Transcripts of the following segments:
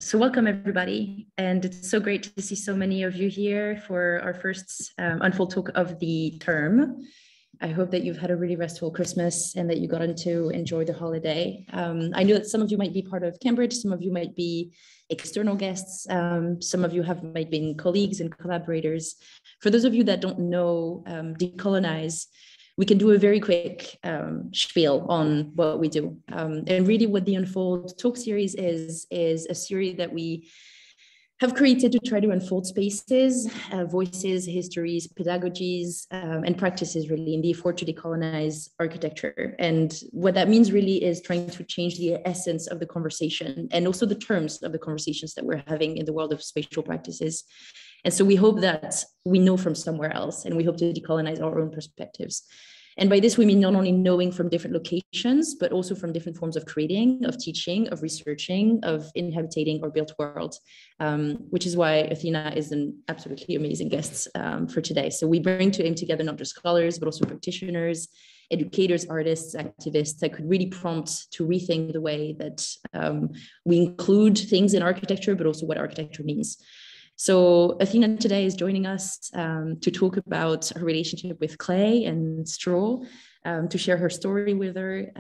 So welcome everybody, and it's so great to see so many of you here for our first Unfold talk of the term. I hope that you've had a really restful Christmas and that you got to enjoy the holiday. I know that some of you might be part of Cambridge, some of you might be external guests, some of you might be colleagues and collaborators. For those of you that don't know Decolonise, we can do a very quick spiel on what we do. And really what the Unfold talk series is a series that we have created to try to unfold spaces, voices, histories, pedagogies, and practices really in the effort to decolonize architecture. And what that means really is trying to change the essence of the conversation and also the terms of the conversations that we're having in the world of spatial practices. And so we hope that we know from somewhere else, and we hope to decolonize our own perspectives. And by this, we mean not only knowing from different locations, but also from different forms of creating, of teaching, of researching, of inhabiting our built world, which is why Athena is an absolutely amazing guest for today. So we bring to aim together not just scholars, but also practitioners, educators, artists, activists that could really prompt to rethink the way that we include things in architecture, but also what architecture means. So Athena today is joining us to talk about her relationship with clay and straw, to share her story with her.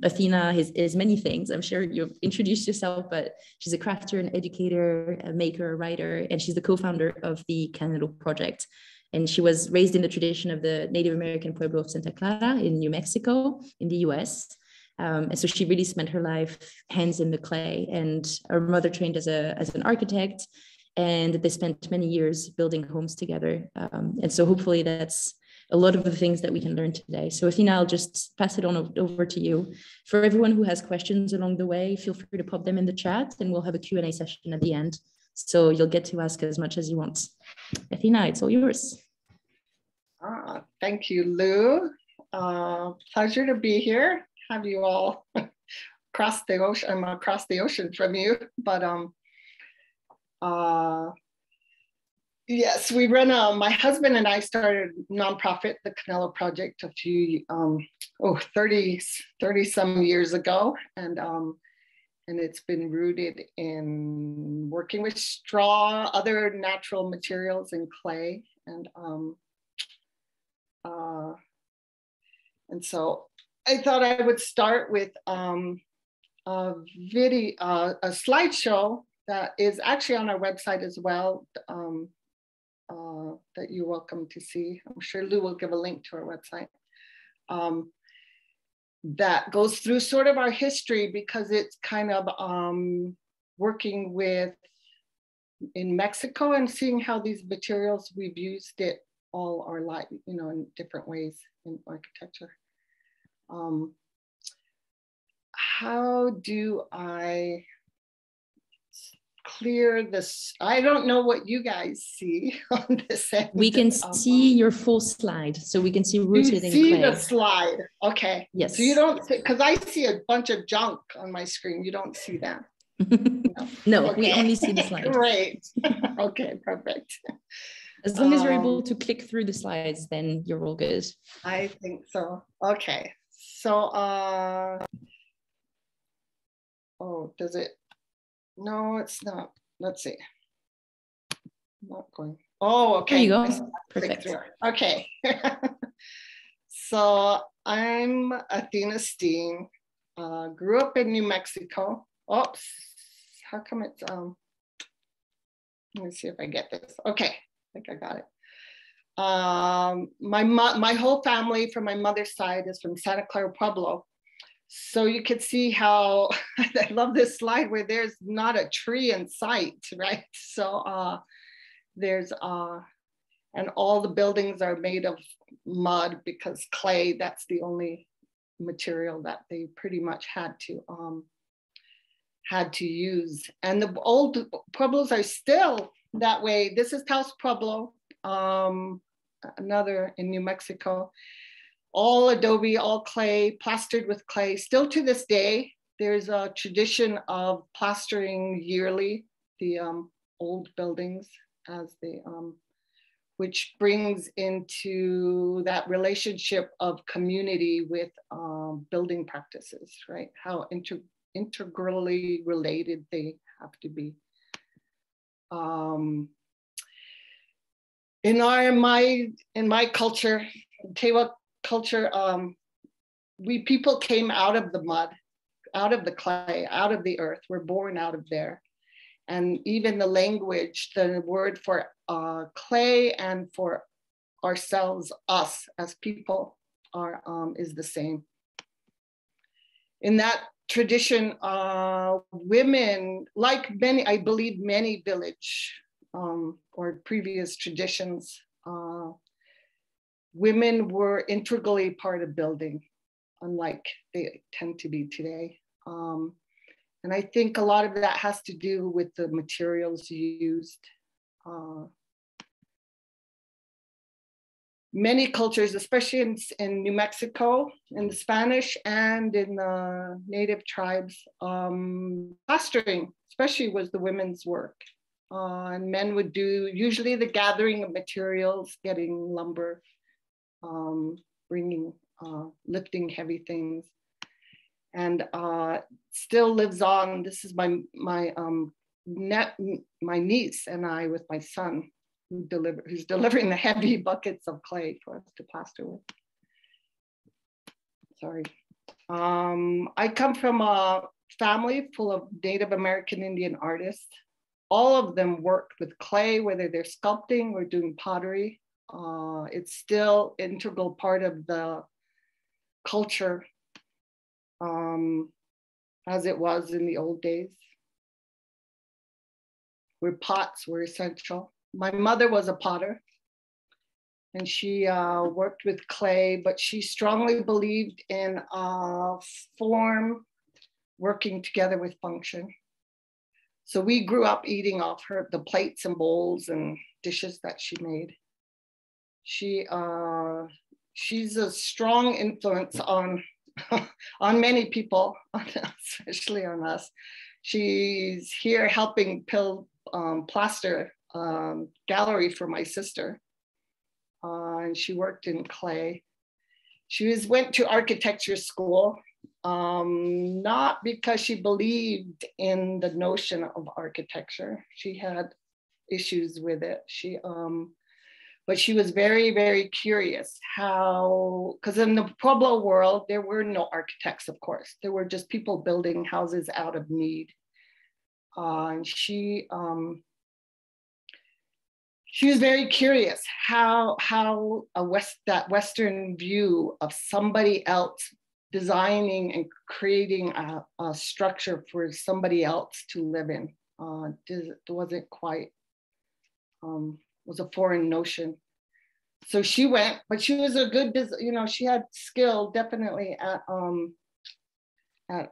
Athena is many things. I'm sure you've introduced yourself, but she's a crafter, an educator, a maker, a writer, and she's the co-founder of the Canelo Project. And she was raised in the tradition of the Native American Pueblo of Santa Clara in New Mexico, in the US. And so she really spent her life hands in the clay, and her mother trained as an architect. And they spent many years building homes together. And so hopefully that's a lot of the things that we can learn today. So Athena, I'll just pass it on over to you. For everyone who has questions along the way, feel free to pop them in the chat and we'll have a Q&A session at the end. So you'll get to ask as much as you want. Athena, it's all yours. Thank you, Lou. Pleasure to be here. Have you all across the ocean? I'm across the ocean from you, but yes, we run my husband and I started a nonprofit, the Canelo Project, a few 30 some years ago, and it's been rooted in working with straw, other natural materials, and clay, and so I thought I would start with a slideshow that is actually on our website as well, that you're welcome to see. I'm sure Lou will give a link to our website. That goes through sort of our history, because it's kind of working with in Mexico and seeing how these materials, we've used it all our life, in different ways in architecture. How do I clear this? I don't know what you guys see on this end. We can see your full slide, so we can see rooted in clay. You see the slide, okay. Yes. So you don't, because I see a bunch of junk on my screen. You don't see that? No, okay. We only see the slide. Great, okay, perfect. As long as you're able to click through the slides, then you're all good. I think so, okay. So, does it? No, it's not. Let's see. Not going. Oh, okay. There you go. Perfect. Okay. So I'm Athena Steen. Grew up in New Mexico. Oops. How come it's let me see if I get this. Okay. I think I got it. My whole family from my mother's side is from Santa Clara Pueblo. So you could see how I love this slide where there's not a tree in sight, right? So there's and all the buildings are made of mud, because clay, that's the only material that they pretty much had to use. And the old pueblos are still that way. This is Taos Pueblo, another in New Mexico. All adobe, all clay, plastered with clay. Still to this day, there's a tradition of plastering yearly the old buildings, as they, which brings into that relationship of community with building practices, right? How integrally related they have to be. In my culture, Tewa culture, people came out of the mud, out of the clay, out of the earth. We're born out of there. And even the language, the word for clay and for ourselves, us as people, is the same. In that tradition, women, like many, I believe many village or previous traditions, women were integrally part of building, unlike they tend to be today. And I think a lot of that has to do with the materials used. Many cultures, especially in New Mexico, in the Spanish and in the native tribes, plastering especially was the women's work. And men would do usually the gathering of materials, getting lumber, bringing, lifting heavy things. And still lives on. This is my niece and I with my son, who's delivering the heavy buckets of clay for us to plaster with. Sorry. I come from a family full of Native American Indian artists. All of them worked with clay, whether they're sculpting or doing pottery. It's still an integral part of the culture as it was in the old days, where pots were essential. My mother was a potter, and she worked with clay, but she strongly believed in form working together with function. So we grew up eating off the plates and bowls and dishes that she made. She's a strong influence on many people, especially on us. She's here helping plaster gallery for my sister, and she worked in clay. She went to architecture school, not because she believed in the notion of architecture. She had issues with it. But she was very, very curious because in the Pueblo world, there were no architects, of course. There were just people building houses out of need. And she was very curious how that Western view of somebody else designing and creating a structure for somebody else to live in wasn't quite, was a foreign notion. So she went, but she was a good, she had skill definitely at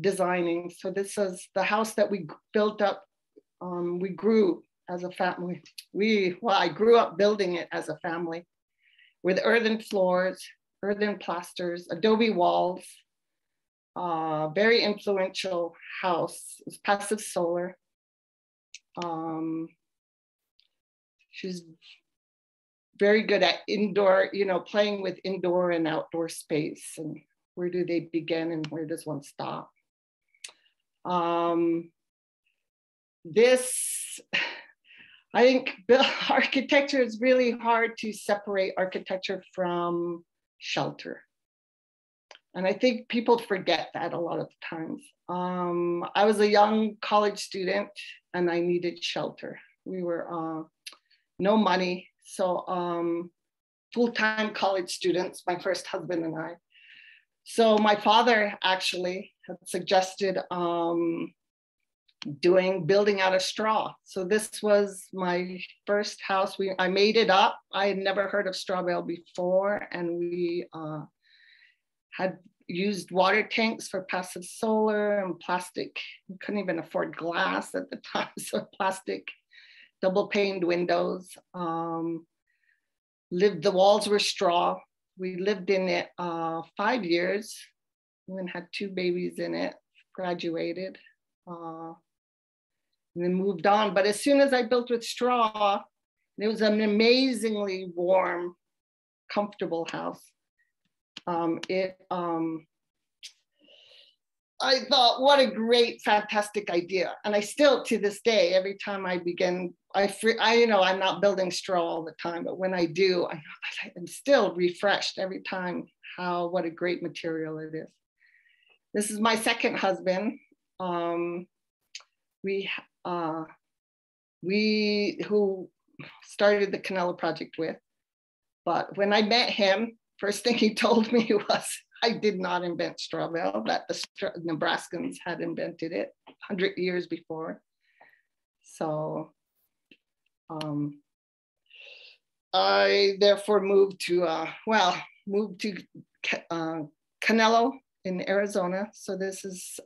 designing. So this is the house that we built up. We grew as a family. I grew up building it as a family with earthen floors, earthen plasters, adobe walls, very influential house. It was passive solar. She's very good at indoor, playing with indoor and outdoor space, and where do they begin and where does one stop? I think architecture is really hard to separate architecture from shelter. And I think people forget that a lot of times. I was a young college student and I needed shelter. We were no money. So full-time college students, my first husband and I. So my father actually had suggested building out of straw. So this was my first house. I made it up. I had never heard of straw bale before. And we had used water tanks for passive solar and plastic. We couldn't even afford glass at the time. So plastic double paned windows. The walls were straw. We lived in it 5 years. We even had 2 babies in it, graduated, and then moved on. But as soon as I built with straw, it was an amazingly warm, comfortable house. I thought, what a great, fantastic idea. And I still, to this day, every time I begin, you know, I'm not building straw all the time, but when I do, I'm still refreshed every time what a great material it is. This is my second husband. Who started the Canelo project with. But when I met him, first thing he told me was, I did not invent straw bale, that the Nebraskans had invented it 100 years before. So I therefore moved to Canelo in Arizona. So this is,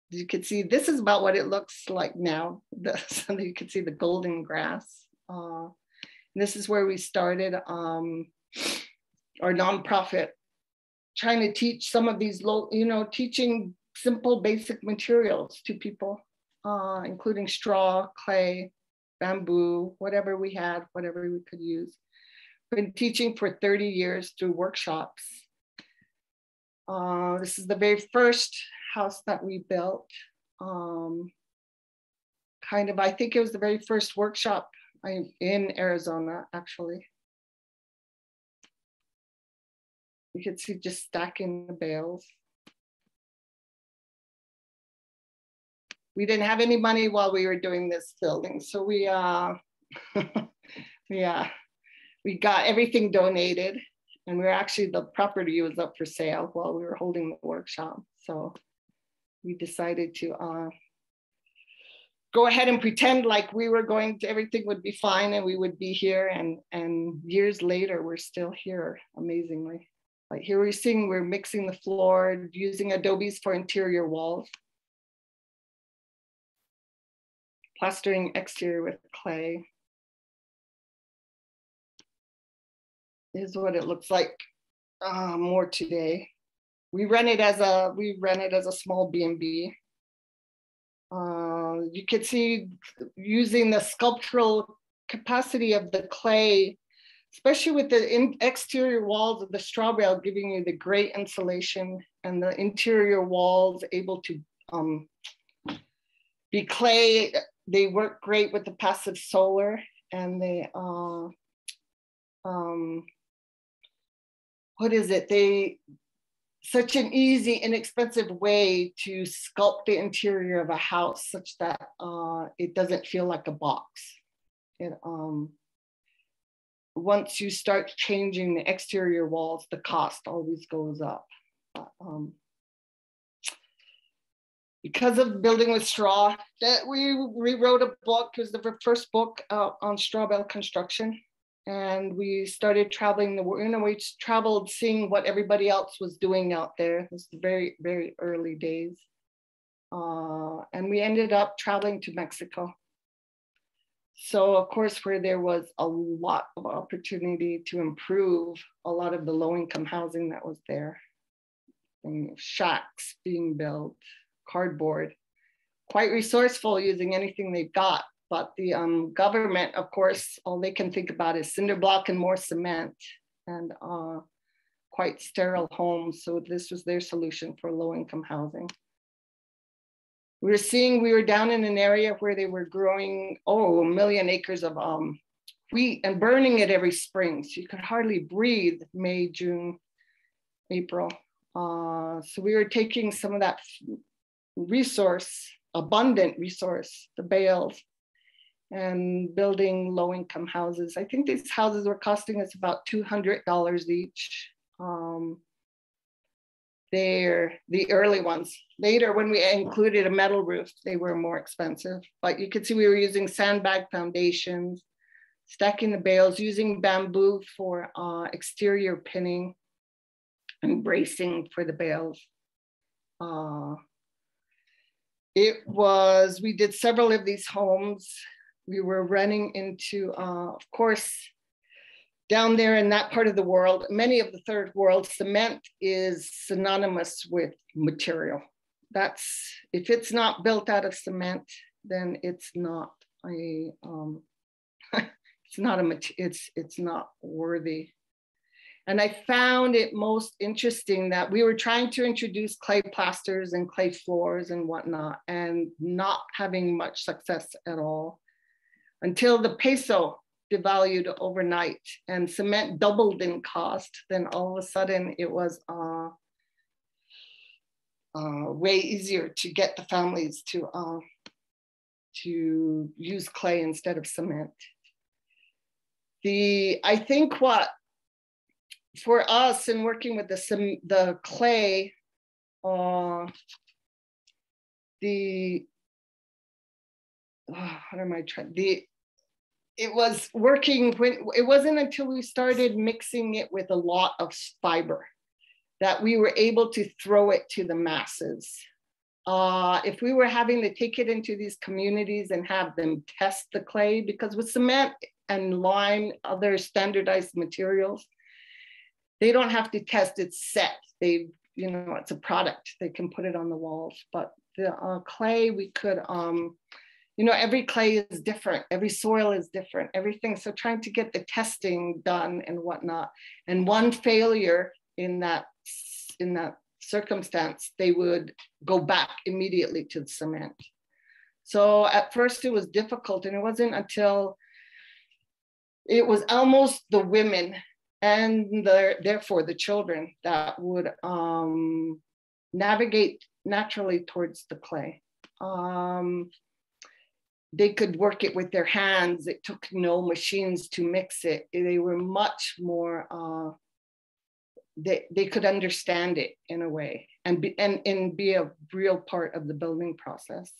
you can see, this is about what it looks like now. So you can see the golden grass. This is where we started our nonprofit, trying to teach some of these teaching simple basic materials to people, including straw, clay, bamboo, whatever we had, whatever we could use. Been teaching for 30 years through workshops. This is the very first house that we built. I think it was the very first workshop in Arizona, actually. You can see just stacking the bales. We didn't have any money while we were doing this building, so we got everything donated, and the property was up for sale while we were holding the workshop. So we decided to go ahead and pretend like we were everything would be fine and we would be here. And years later, we're still here, amazingly. Like here we're mixing the floor, using adobes for interior walls, plastering exterior with clay. This is what it looks like more today. We rent it as a small B&B. You can see using the sculptural capacity of the clay, especially with the exterior walls of the straw bale, giving you the great insulation, and the interior walls able to be clay. They work great with the passive solar, and they such an easy, inexpensive way to sculpt the interior of a house such that it doesn't feel like a box. Once you start changing the exterior walls, the cost always goes up. Because of building with straw, that we rewrote a book. It was the first book on straw bale construction. And we started traveling we traveled seeing what everybody else was doing out there. It was the very, very early days. And we ended up traveling to Mexico. So of course, where there was a lot of opportunity to improve a lot of the low-income housing that was there. And shacks being built, cardboard, quite resourceful using anything they've got. But the government, of course, all they can think about is cinder block and more cement, and quite sterile homes. So this was their solution for low-income housing. We were down in an area where they were growing, 1 million acres of wheat and burning it every spring. So you could hardly breathe May, June, April. So we were taking some of that abundant resource, the bales, and building low-income houses. I think these houses were costing us about $200 each. They're the early ones. Later, when we included a metal roof, they were more expensive. But you could see we were using sandbag foundations, stacking the bales, using bamboo for exterior pinning and bracing for the bales. We did several of these homes. We were running into, of course, down there in that part of the world, many of the third world, cement is synonymous with material. If it's not built out of cement, then it's not it's not worthy. And I found it most interesting that we were trying to introduce clay plasters and clay floors and whatnot, and not having much success at all until the peso devalued overnight and cement doubled in cost. Then all of a sudden it was way easier to get the families to use clay instead of cement. I think what for us in working with the clay, what am I trying? It was working when it wasn't until we started mixing it with a lot of fiber that we were able to throw it to the masses. If we were having to take it into these communities and have them test the clay, because with cement and lime, other standardized materials, they don't have to test, it's set. It's a product, they can put it on the walls. But the clay, we could, every clay is different, every soil is different, everything. So trying to get the testing done and whatnot. And one failure in that circumstance, they would go back immediately to the cement. So at first it was difficult, and it wasn't until it was almost the women and therefore the children that would navigate naturally towards the clay. They could work it with their hands. It took no machines to mix it. They were much more, they could understand it in a way and be a real part of the building process.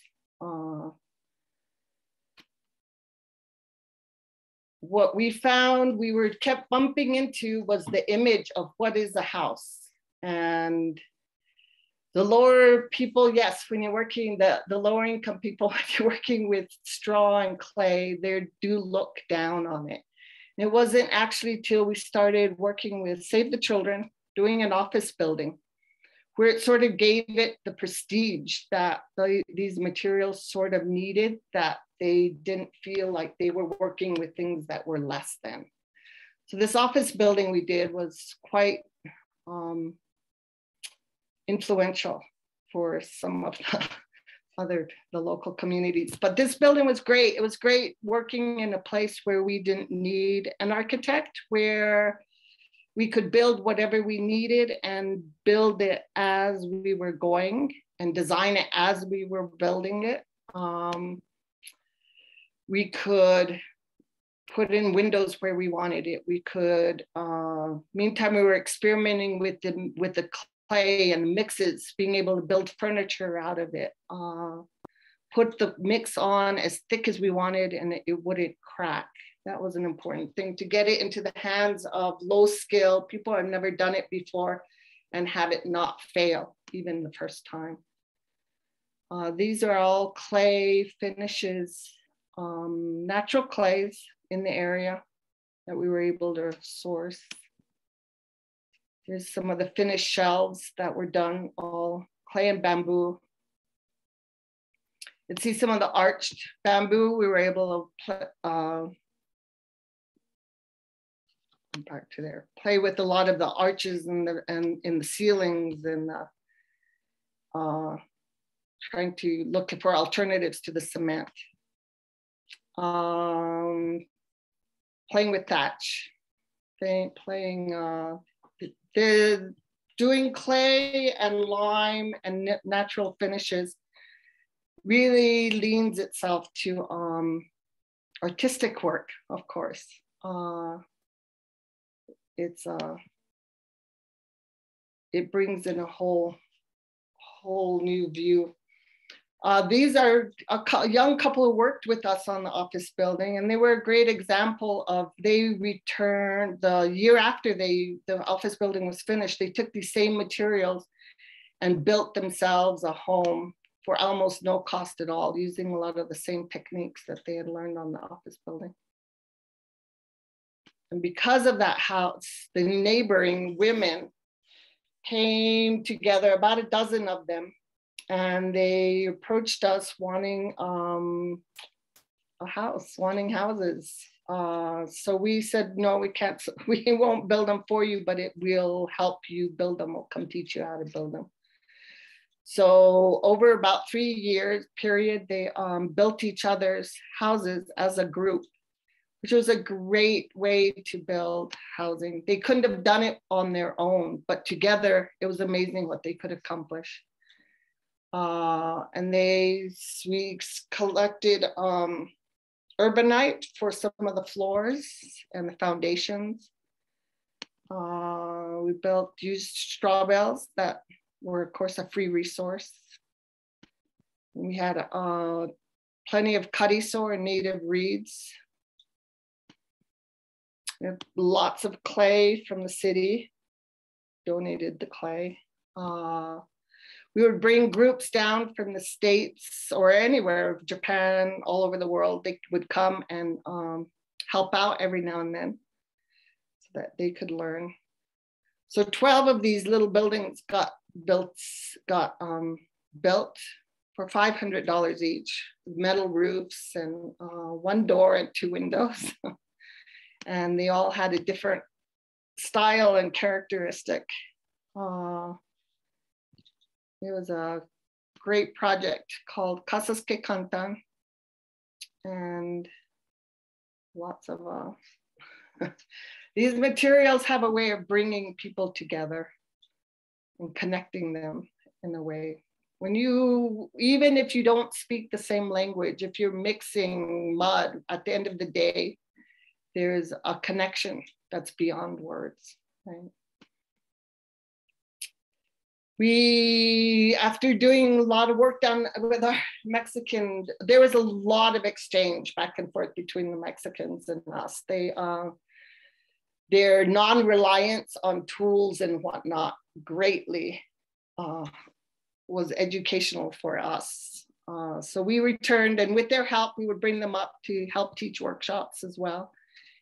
What we found we kept bumping into was the image of what is a house. And the lower people, yes, when you're working, the lower income people, when you're working with straw and clay, they do look down on it. It wasn't actually till we started working with Save the Children, doing an office building, where it sort of gave it the prestige that these materials sort of needed, that they didn't feel like they were working with things that were less than. So this office building we did was quite influential for some of the local communities. But this building was great. It was great working in a place where we didn't need an architect, where we could build whatever we needed and build it as we were going and design it as we were building it. We could put in windows where we wanted it. We could, meantime, we were experimenting with the clay and mixes, being able to build furniture out of it. Put the mix on as thick as we wanted and it wouldn't crack. That was an important thing, to get it into the hands of low skill people who have never done it before and have it not fail even the first time. These are all clay finishes, natural clays in the area that we were able to source. Here's some of the finished shelves that were done, all clay and bamboo. You can see some of the arched bamboo we were able to back to there, play with a lot of the arches and in the ceilings, and trying to look for alternatives to the cement. Playing with thatch, doing clay and lime and natural finishes really leans itself to artistic work, of course. It brings in a whole new view. These are a young couple who worked with us on the office building, and they were a great example of, they returned the year after the office building was finished. They took these same materials and built themselves a home for almost no cost at all, using a lot of the same techniques that they had learned on the office building. And because of that house, the neighboring women came together, about a dozen of them, and they approached us wanting a house, wanting houses. So we said, no, we can't, we won't build them for you, but it will help you build them. We'll come teach you how to build them. So over about 3 years period, they built each other's houses as a group, which was a great way to build housing. They couldn't have done it on their own, but together it was amazing what they could accomplish. And we collected urbanite for some of the floors and the foundations. We used straw bales that were, of course, a free resource. We had plenty of cutisaur and native reeds. We had lots of clay from the city, donated the clay. We would bring groups down from the States or anywhere, Japan, all over the world. They would come and help out every now and then so that they could learn. So 12 of these little buildings got built for $500 each, metal roofs and 1 door and 2 windows. And they all had a different style and characteristic. It was a great project called Casas que Cantan, and lots of, these materials have a way of bringing people together and connecting them in a way. When you, even if you don't speak the same language, if you're mixing mud, at the end of the day, there's a connection that's beyond words, right? After doing a lot of work done with our Mexican, there was a lot of exchange back and forth between the Mexicans and us. Their non-reliance on tools and whatnot greatly was educational for us. So we returned, and with their help, we would bring them up to help teach workshops as well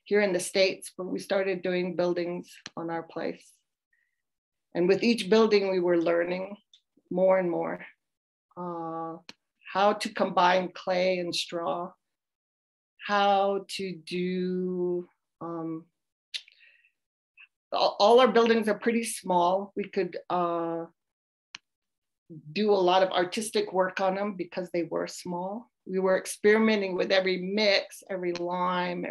here in the States, but we started doing buildings on our place. And with each building, we were learning more and more how to combine clay and straw, how to do, all our buildings are pretty small. We could do a lot of artistic work on them because they were small. We were experimenting with every mix, every lime,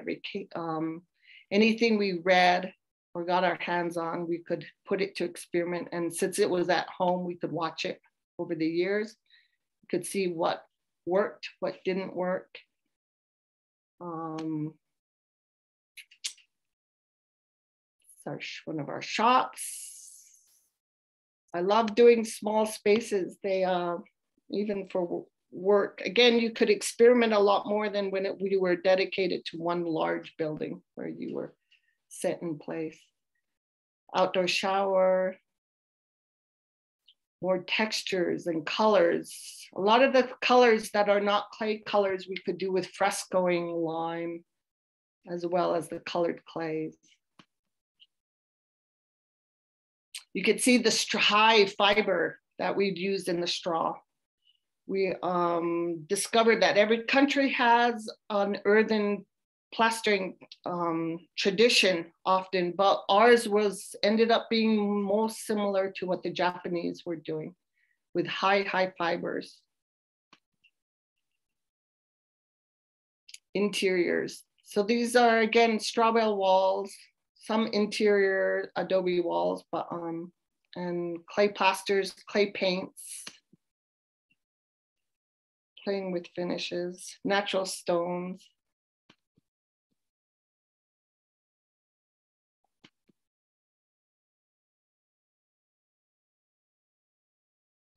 anything we read or got our hands on, we could put it to experiment. And since it was at home, we could watch it over the years. We could see what worked, what didn't work. One of our shops. I love doing small spaces. They, even for work, again, you could experiment a lot more than when we were dedicated to one large building where you were set in place. Outdoor shower, more textures and colors. A lot of the colors that are not clay colors we could do with frescoing lime, as well as the colored clays. You could see the high fiber that we'd used in the straw. We discovered that every country has an earthen plastering tradition often, but ours ended up being most similar to what the Japanese were doing with high fibers. Interiors. So these are, again, straw bale walls, some interior adobe walls, but and clay plasters, clay paints, playing with finishes, natural stones.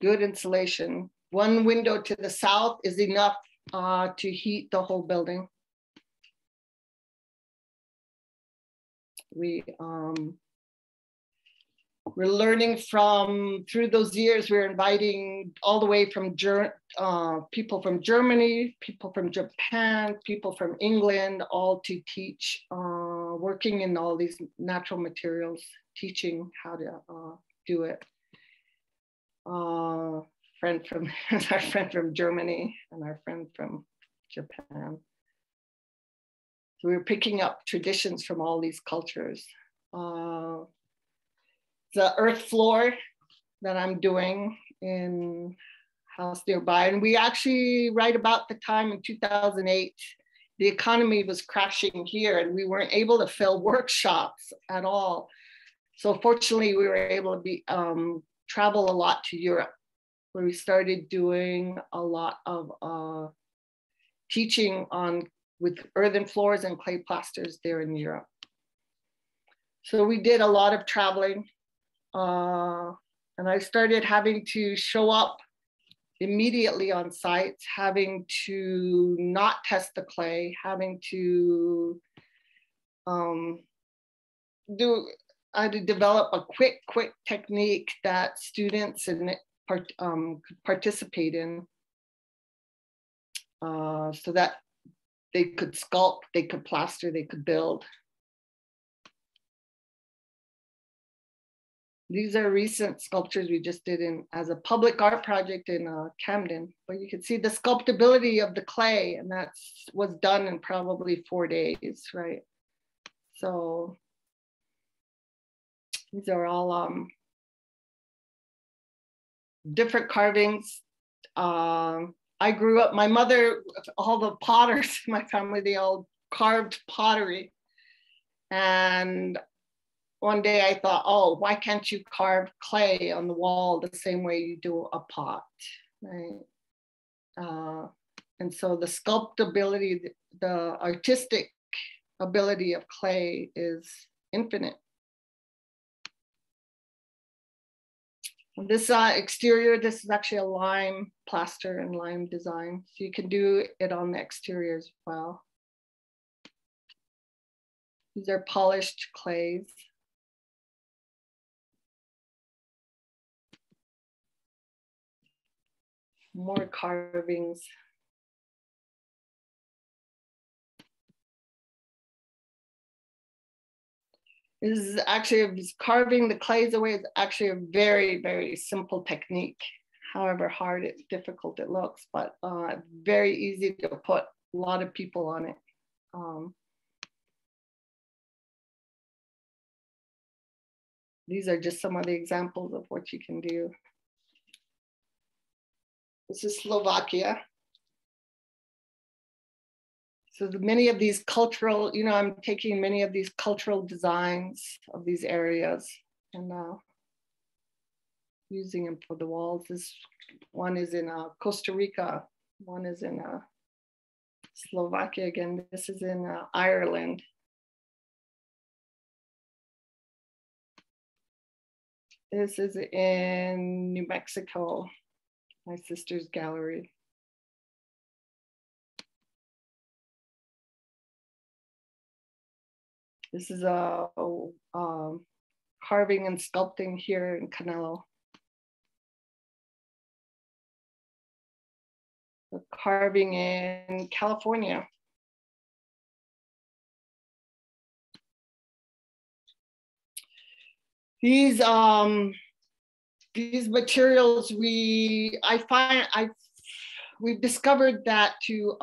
Good insulation. One window to the south is enough to heat the whole building. We're learning through those years, we're inviting all the way from people from Germany, people from Japan, people from England, all to teach, working in all these natural materials, teaching how to do it. Our friend from Germany and our friend from Japan. So we're picking up traditions from all these cultures. The earth floor that I'm doing in house nearby. And we actually, right about the time in 2008, the economy was crashing here and we weren't able to fill workshops at all. So fortunately, we were able to be travel a lot to Europe, where we started doing a lot of teaching with earthen floors and clay plasters there in Europe. So we did a lot of traveling, and I started having to show up immediately on sites, having to not test the clay, having to I had to develop a quick technique that students could participate in, so that they could sculpt, they could plaster, they could build. These are recent sculptures we just did as a public art project in Camden, but you can see the sculptability of the clay, and that was done in probably 4 days, right? So these are all different carvings. I grew up, my mother, all the potters in my family, they all carved pottery. And one day I thought, oh, why can't you carve clay on the wall the same way you do a pot, right? And so the sculptability, the artistic ability of clay is infinite. This exterior, this is actually a lime plaster and lime design. So you can do it on the exterior as well. These are polished clays. More carvings. This is actually, carving the clays away is actually a very, very simple technique. However difficult it looks, but very easy to put a lot of people on it. These are just some of the examples of what you can do. This is Slovakia. So many of these cultural, I'm taking many of these cultural designs of these areas and using them for the walls. This one is in Costa Rica. One is in Slovakia again. This is in Ireland. This is in New Mexico, my sister's gallery. This is a carving and sculpting here in Canelo. The carving in California. These materials we've discovered that to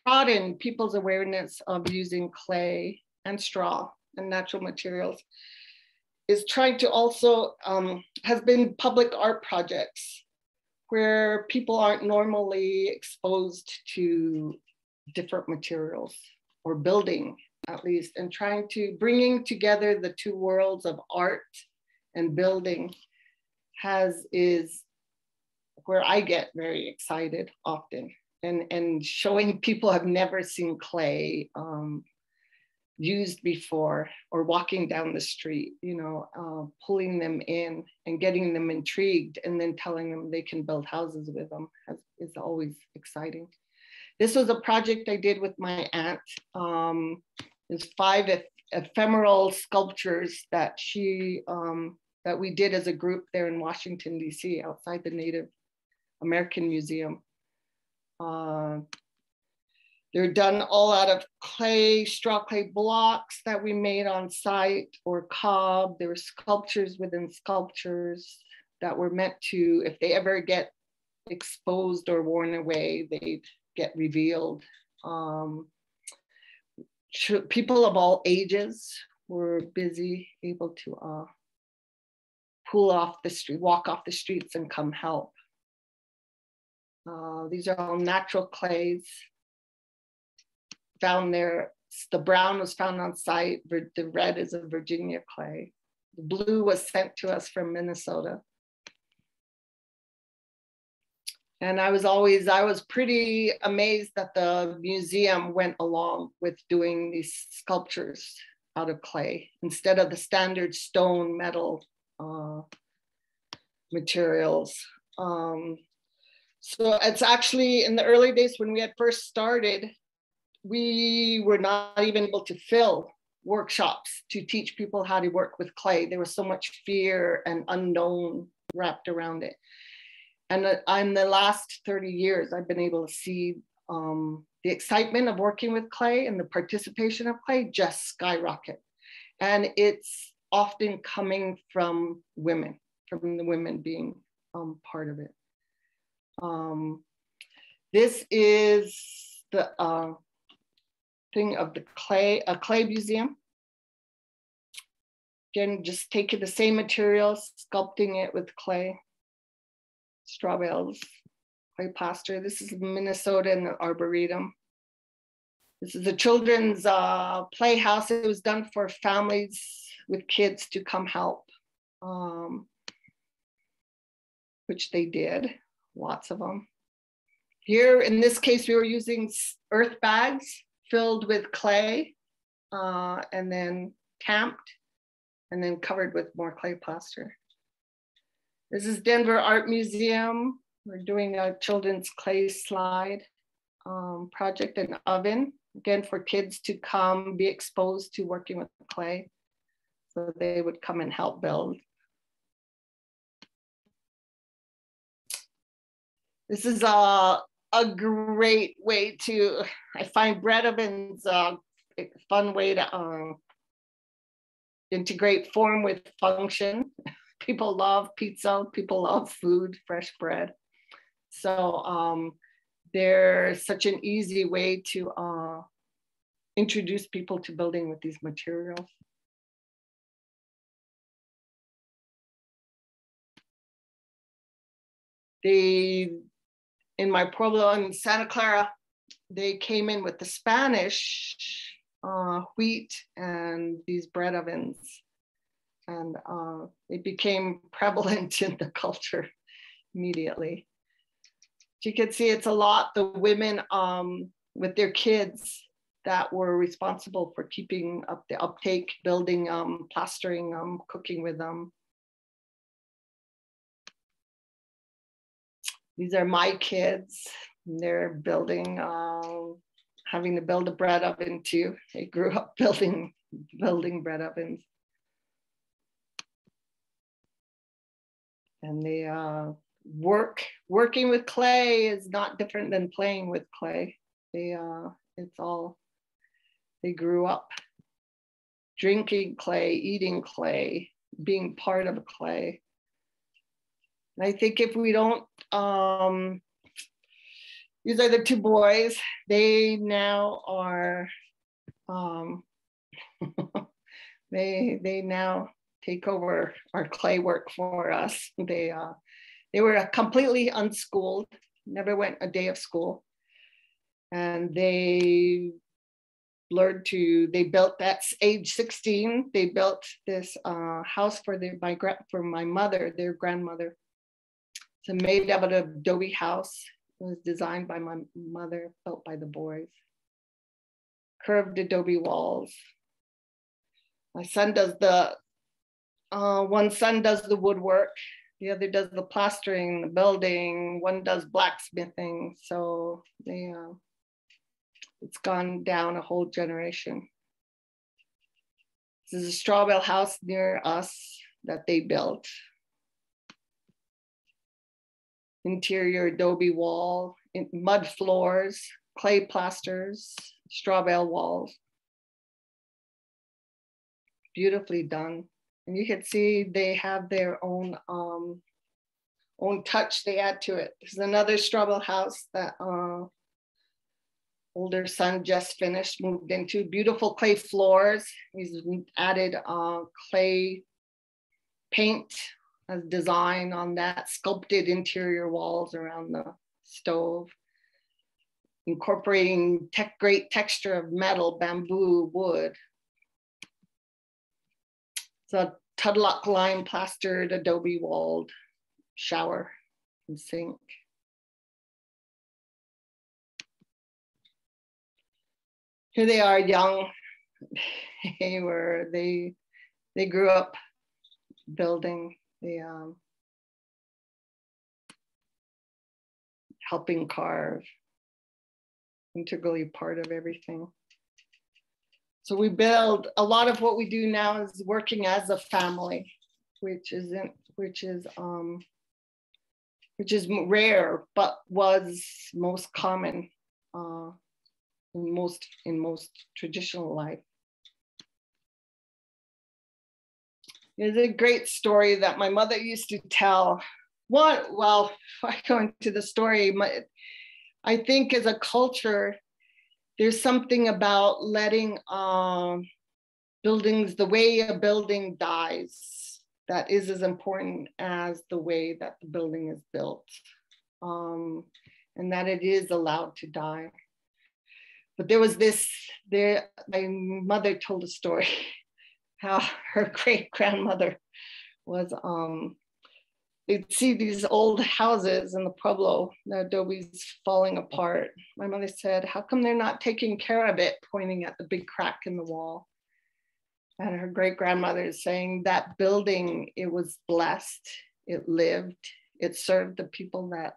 broaden people's awareness of using clay and straw and natural materials is trying to also has been public art projects where people aren't normally exposed to different materials or building at least, and trying to bringing together the two worlds of art and building is where I get very excited often. And showing people have never seen clay used before, or walking down the street, pulling them in and getting them intrigued, and then telling them they can build houses with them is always exciting. This was a project I did with my aunt. There's 5 ephemeral sculptures that that we did as a group there in Washington, D.C., outside the Native American Museum. They're done all out of clay, straw clay blocks that we made on site or cob. There were sculptures within sculptures that were meant to, if they ever get exposed or worn away, they'd get revealed. people of all ages were busy, able to walk off the streets and come help. These are all natural clays found there. The brown was found on site. The red is a Virginia clay. The blue was sent to us from Minnesota. And I was pretty amazed that the museum went along with doing these sculptures out of clay instead of the standard stone metal materials. So it's actually in the early days when we had first started, we were not even able to fill workshops to teach people how to work with clay. There was so much fear and unknown wrapped around it. And in the last 30 years, I've been able to see the excitement of working with clay and the participation of clay just skyrocket. And it's often coming from women, from the women being part of it. This is the thing of the clay, a clay museum. Again, just taking the same materials, sculpting it with clay, straw bales, clay plaster. This is Minnesota and the Arboretum. This is a children's playhouse. It was done for families with kids to come help, which they did, lots of them. Here, in this case, we were using earth bags filled with clay and then tamped and then covered with more clay plaster. This is Denver Art Museum. We're doing a children's clay slide project, an oven, again, for kids to come be exposed to working with clay. So they would come and help build. This is a great way to, I find bread ovens a fun way to integrate form with function. People love pizza, people love food, fresh bread. So they're such an easy way to introduce people to building with these materials. In my pueblo in Santa Clara, they came in with the Spanish wheat and these bread ovens. And it became prevalent in the culture immediately. You can see it's a lot, the women with their kids that were responsible for keeping up the uptake, building, plastering, cooking with them. These are my kids. They're building, having to build a bread oven too. They grew up building bread ovens. And they working with clay is not different than playing with clay. They grew up drinking clay, eating clay, being part of clay. And I think if we don't, these are the two boys. They now are, they now take over our clay work for us. They were completely unschooled, never went a day of school. And they learned they built at age 16, they built this house for my mother, their grandmother. It's made out of an adobe house. It was designed by my mother, built by the boys. Curved adobe walls. My son does one son does the woodwork, the other does the plastering, the building, one does blacksmithing. So it's gone down a whole generation. This is a straw bale house near us that they built. Interior adobe wall, mud floors, clay plasters, straw bale walls. Beautifully done. And you can see they have their own touch they add to it. This is another straw bale house that older son just finished, moved into beautiful clay floors. He's added clay paint as design on that, sculpted interior walls around the stove, incorporating great texture of metal, bamboo, wood. It's a Tudlock lime plastered adobe walled shower and sink. Here they are, young. They grew up building, helping carve, integrally part of everything. So we build, a lot of what we do now is working as a family, which is rare, but was most common in most traditional life. There's a great story that my mother used to tell. Well, before I go into the story, I think as a culture, there's something about letting buildings, the way a building dies, that is as important as the way that the building is built, and that it is allowed to die. But there was my mother told a story how her great grandmother was, they'd see these old houses in the Pueblo, the adobe's falling apart. My mother said, how come they're not taking care of it, pointing at the big crack in the wall. And her great grandmother is saying that building, it was blessed, it lived, it served the people that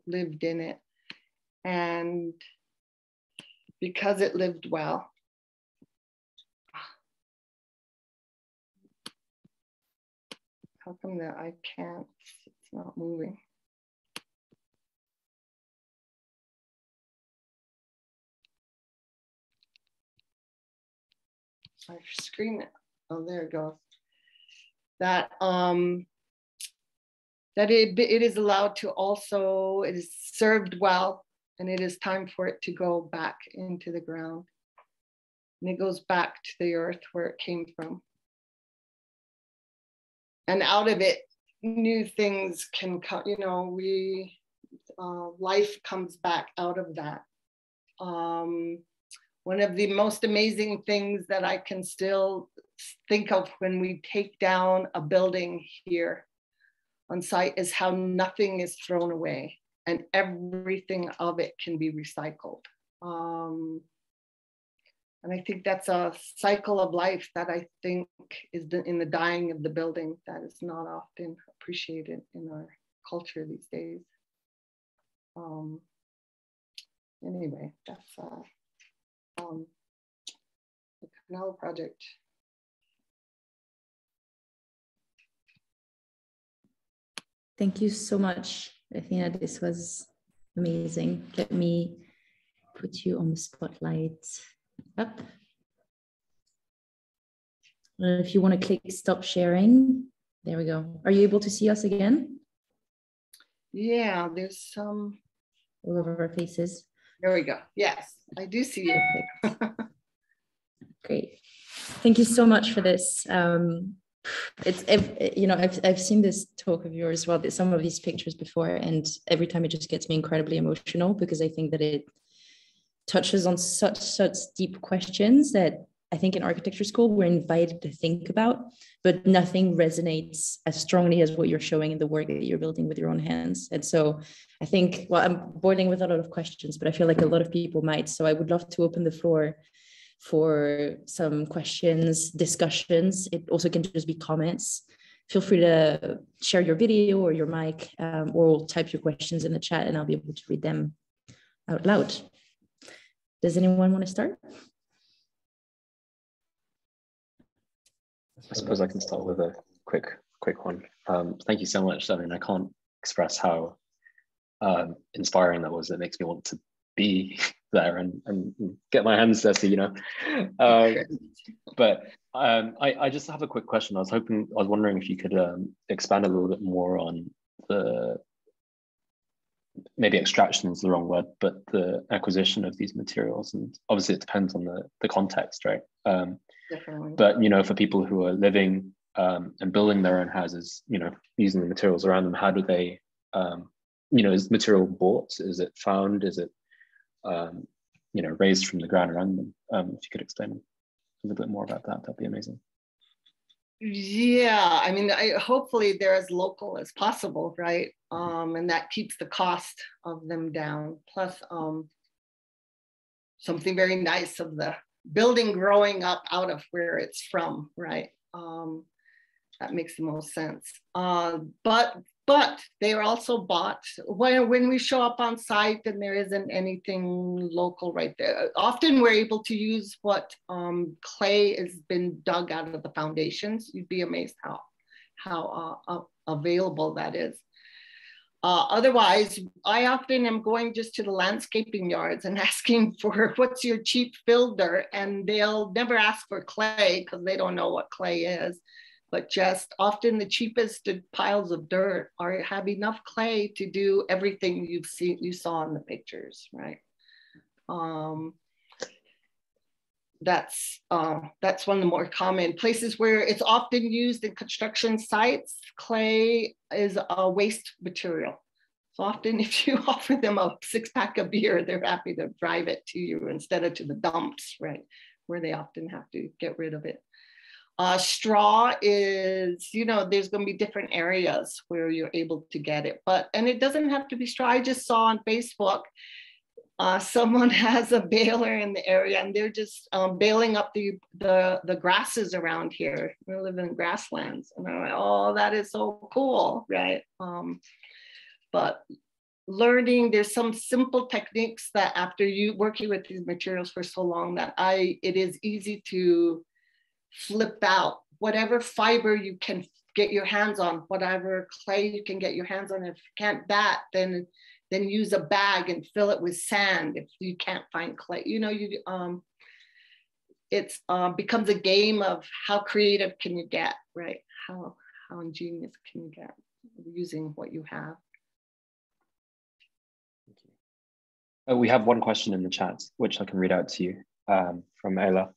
lived in it. And because it lived well, how come that I can't, it's not moving. I screen it, oh, there it goes. That it is allowed to also, it is served well, and it is time for it to go back into the ground. And it goes back to the earth where it came from. And out of it, new things can come, life comes back out of that. One of the most amazing things that I can still think of when we take down a building here on site is how nothing is thrown away and everything of it can be recycled. And I think that's a cycle of life that I think is in the dying of the building that is not often appreciated in our culture these days. Anyway, that's the Canal project. Thank you so much, Athena. This was amazing. Let me put you on the spotlight. Up. If you want to click stop sharing, there we go. Are you able to see us again? Yeah, there's some all over our faces. There we go. Yes, I do see you. Great. Thank you so much for this. I've seen this talk of yours, well, some of these pictures before, and every time it just gets me incredibly emotional because I think that it touches on such deep questions that I think in architecture school we're invited to think about, but nothing resonates as strongly as what you're showing in the work that you're building with your own hands. And so I think, well, I'm boiling with a lot of questions, but I feel like a lot of people might. So I would love to open the floor for some questions, discussions. It also can just be comments. Feel free to share your video or your mic, or type your questions in the chat and I'll be able to read them out loud. Does anyone want to start? I suppose I can start with a quick one. Thank you so much. I mean, I can't express how inspiring that was. It makes me want to be there and get my hands dirty, you know. But I just have a quick question. I was wondering if you could expand a little bit more on the maybe extraction is the wrong word, but the acquisition of these materials. And obviously it depends on the context, right? Definitely. But, for people who are living and building their own houses, using the materials around them, how do they, is material bought? Is it found? Is it, raised from the ground around them? If you could explain a little bit more about that, that'd be amazing. Yeah, I mean, hopefully they're as local as possible, right? And that keeps the cost of them down. Plus, something very nice of the building growing up out of where it's from, right? That makes the most sense. But they are also bought when we show up on site and there isn't anything local right there. Often we're able to use what clay has been dug out of the foundations. You'd be amazed how available that is. Otherwise, I often am going just to the landscaping yards and asking for what's your cheap fill dirt, and they'll never ask for clay because they don't know what clay is. But just often the cheapest piles of dirt have enough clay to do everything you saw in the pictures, right? That's one of the more common places where it's often used in construction sites. Clay is a waste material. So often if you offer them a 6-pack of beer, they're happy to drive it to you instead of to the dumps, right? Where they often have to get rid of it. Straw is, there's going to be different areas where you're able to get it, and it doesn't have to be straw. I just saw on Facebook, someone has a baler in the area and they're just baling up the grasses around here. We live in grasslands, and I'm like, oh, that is so cool, right? But learning, there's some simple techniques that after you working with these materials for so long that it is easy to flip out whatever fiber you can get your hands on, whatever clay you can get your hands on. If you can't that, then use a bag and fill it with sand if you can't find clay. It's becomes a game of how creative can you get, right? How ingenious can you get using what you have. Thank you. We have one question in the chat, which I can read out to you from Ella.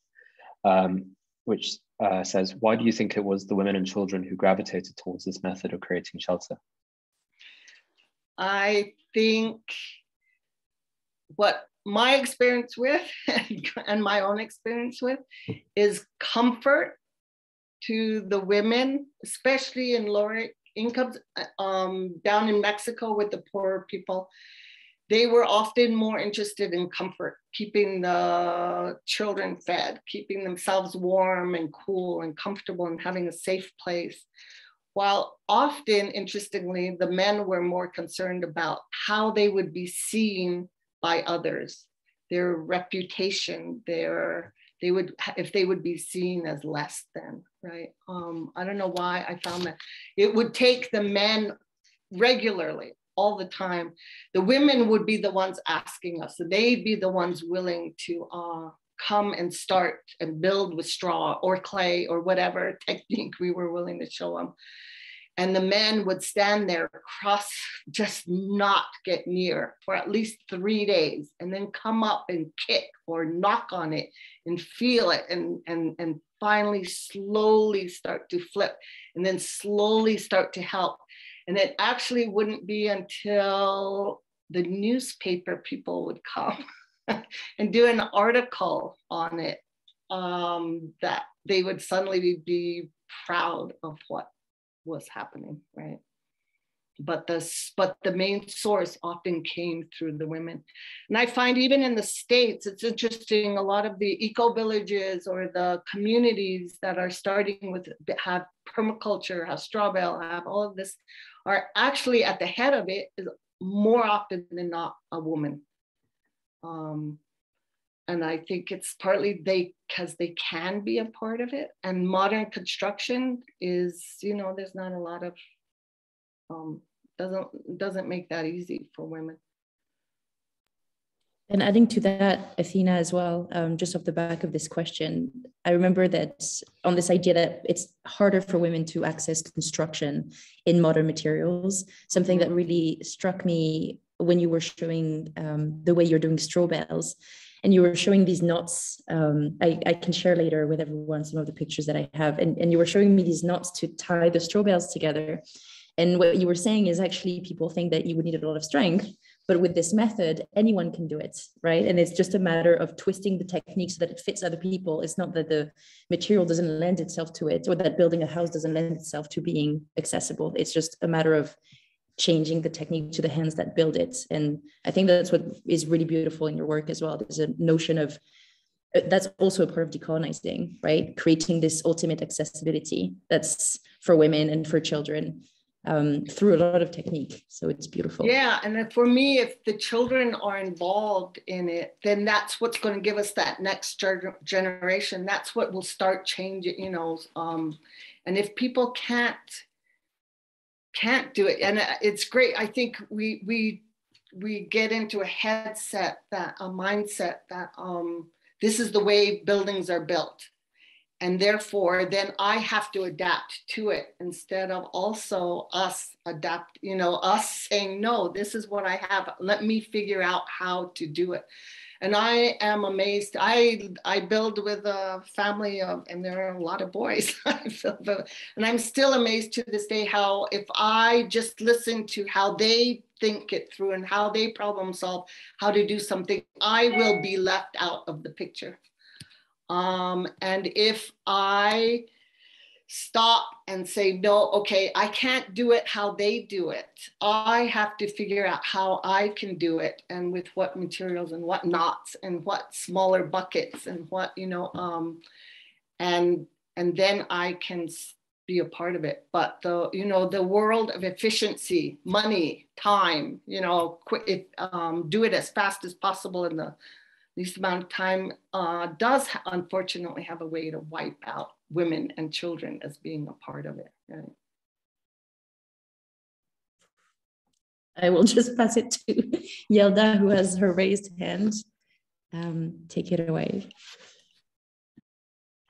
Which says, why do you think it was the women and children who gravitated towards this method of creating shelter? I think what my experience with and my own experience with is comfort to the women, especially in lower incomes, down in Mexico with the poorer people. They were often more interested in comfort, keeping the children fed, keeping themselves warm and cool and comfortable and having a safe place. While often, interestingly, the men were more concerned about how they would be seen by others, their reputation, if they would be seen as less than, right? I don't know why I found that. It would take the men regularly, all the time. The women would be the ones asking us. So they'd be the ones willing to come and start and build with straw or clay or whatever technique we were willing to show them. And the men would stand there, just not get near for at least 3 days, and then come up and kick or knock on it and feel it, and finally slowly start to flip, and then slowly start to help. And it actually wouldn't be until the newspaper people would come and do an article on it that they would suddenly be proud of what was happening, right? But the main source often came through the women. And I find even in the States, it's interesting, a lot of the eco-villages or the communities that are starting with, have permaculture, have straw bale, have all of this, are actually at the head of it is more often than not a woman. And I think it's partly because they can be a part of it. And modern construction is, there's not a lot of, doesn't make that easy for women. And adding to that, Athena, as well, just off the back of this question, I remember that on this idea that it's harder for women to access construction in modern materials, something that really struck me when you were showing the way you're doing straw bales, and you were showing these knots. I can share later with everyone some of the pictures that I have, and you were showing me these knots to tie the straw bales together. And what you were saying is actually people think that you would need a lot of strength, but with this method, anyone can do it, right? And it's just a matter of twisting the technique so that it fits other people. It's not that the material doesn't lend itself to it, or that building a house doesn't lend itself to being accessible. It's just a matter of changing the technique to the hands that build it. And I think that's what is really beautiful in your work as well. There's a notion of, that's also a part of decolonizing, right? Creating this ultimate accessibility that's for women and for children through a lot of technique. So it's beautiful. Yeah, and for me, if the children are involved in it, then that's what's going to give us that next generation. That's what will start changing, you know. And if people can't do it, and it's great. I think we get into a headset, a mindset that this is the way buildings are built. And therefore, then I have to adapt to it instead of also us adapt, you know, us saying, no, this is what I have. Let me figure out how to do it. And I am amazed. I build with a family of, and there are a lot of boys. And I'm still amazed to this day how if I just listen to how they think it through and how they problem solve, how to do something, I will be left out of the picture. And if I stop and say, no, okay, I can't do it how they do it. I have to figure out how I can do it and with what materials and what knots and what smaller buckets and what, you know, and then I can be a part of it. But the, you know, the world of efficiency, money, time, you know, do it as fast as possible in the least amount of time does unfortunately have a way to wipe out women and children as being a part of it. Right? I will just pass it to Yelda, who has her raised hand. Take it away.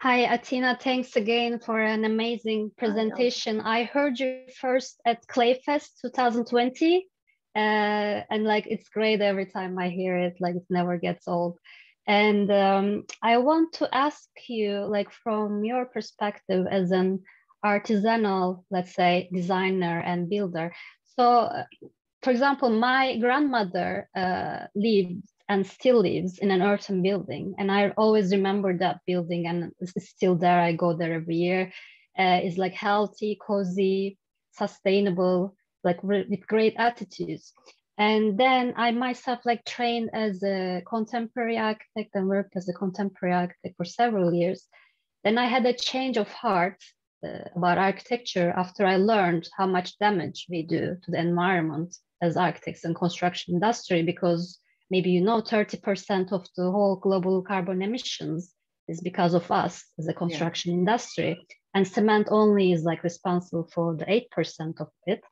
Hi, Athena. Thanks again for an amazing presentation. I heard you first at Clayfest 2020. And like, it's great every time I hear it, like it never gets old. And I want to ask you, like, from your perspective as an artisanal, let's say, designer and builder. So, for example, my grandmother lived and still lives in an earthen building. And I always remember that building, and it's still there. I go there every year. It's like healthy, cozy, sustainable, like with great attitudes. And then I myself like trained as a contemporary architect and worked as a contemporary architect for several years. Then I had a change of heart about architecture after I learned how much damage we do to the environment as architects and construction industry, because maybe you know 30% of the whole global carbon emissions is because of us as a construction industry. And cement only is like responsible for the 8% of it.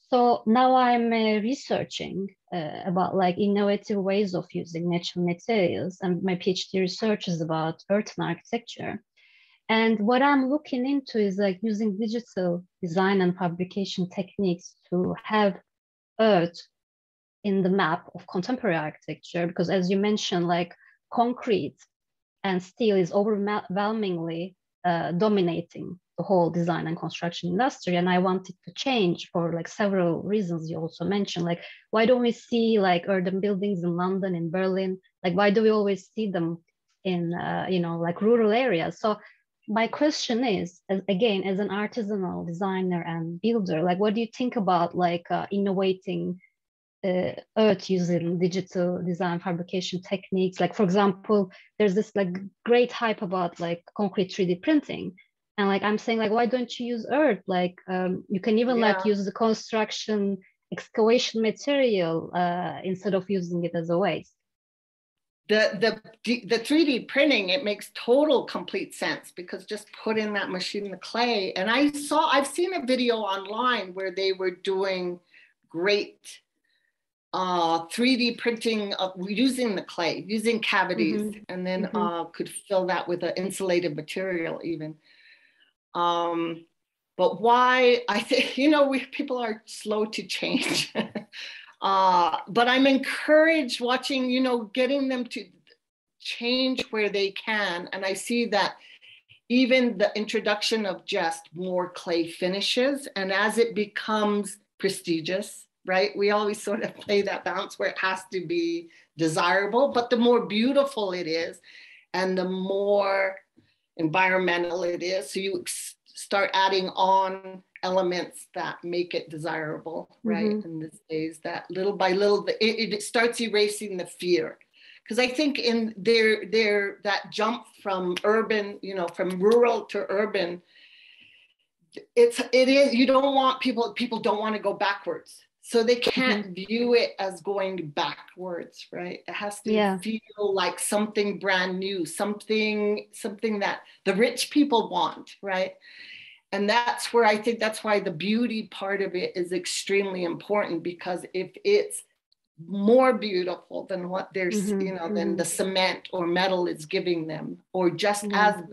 So now I'm researching about like innovative ways of using natural materials, and my PhD research is about earthen architecture. And what I'm looking into is like using digital design and fabrication techniques to have earth in the map of contemporary architecture, because as you mentioned, like concrete and steel is overwhelmingly dominating the whole design and construction industry. And I wanted to change for like several reasons you also mentioned, like why don't we see like urban buildings in London, in Berlin? Like why do we always see them in, you know, like rural areas? So my question is, again, as an artisanal designer and builder, like what do you think about like innovating earth using digital design fabrication techniques? Like, for example, there's this like great hype about like concrete 3D printing. And like, I'm saying like, why don't you use earth? Like you can even like use the construction excavation material instead of using it as a waste. The 3D printing, it makes total complete sense, because just put in that machine the clay. And I've seen a video online where they were doing great 3D printing of using the clay, using cavities, and then could fill that with an insulated material even. But why, I think, you know, people are slow to change. But I'm encouraged watching, you know, getting them to change where they can. And I see that even the introduction of just more clay finishes, and as it becomes prestigious, right? We always sort of play that balance where it has to be desirable, but the more beautiful it is, and the more environmental it is, so you start adding on elements that make it desirable, right? In these days, that little by little, it starts erasing the fear. Because I think in there that jump from urban, you know, from rural to urban, it is, you don't want people don't want to go backwards. So they can't view it as going backwards, right? It has to feel like something brand new, something that the rich people want, right? And that's where I think that's why the beauty part of it is extremely important, because if it's more beautiful than what there's, you know, than the cement or metal is giving them, or just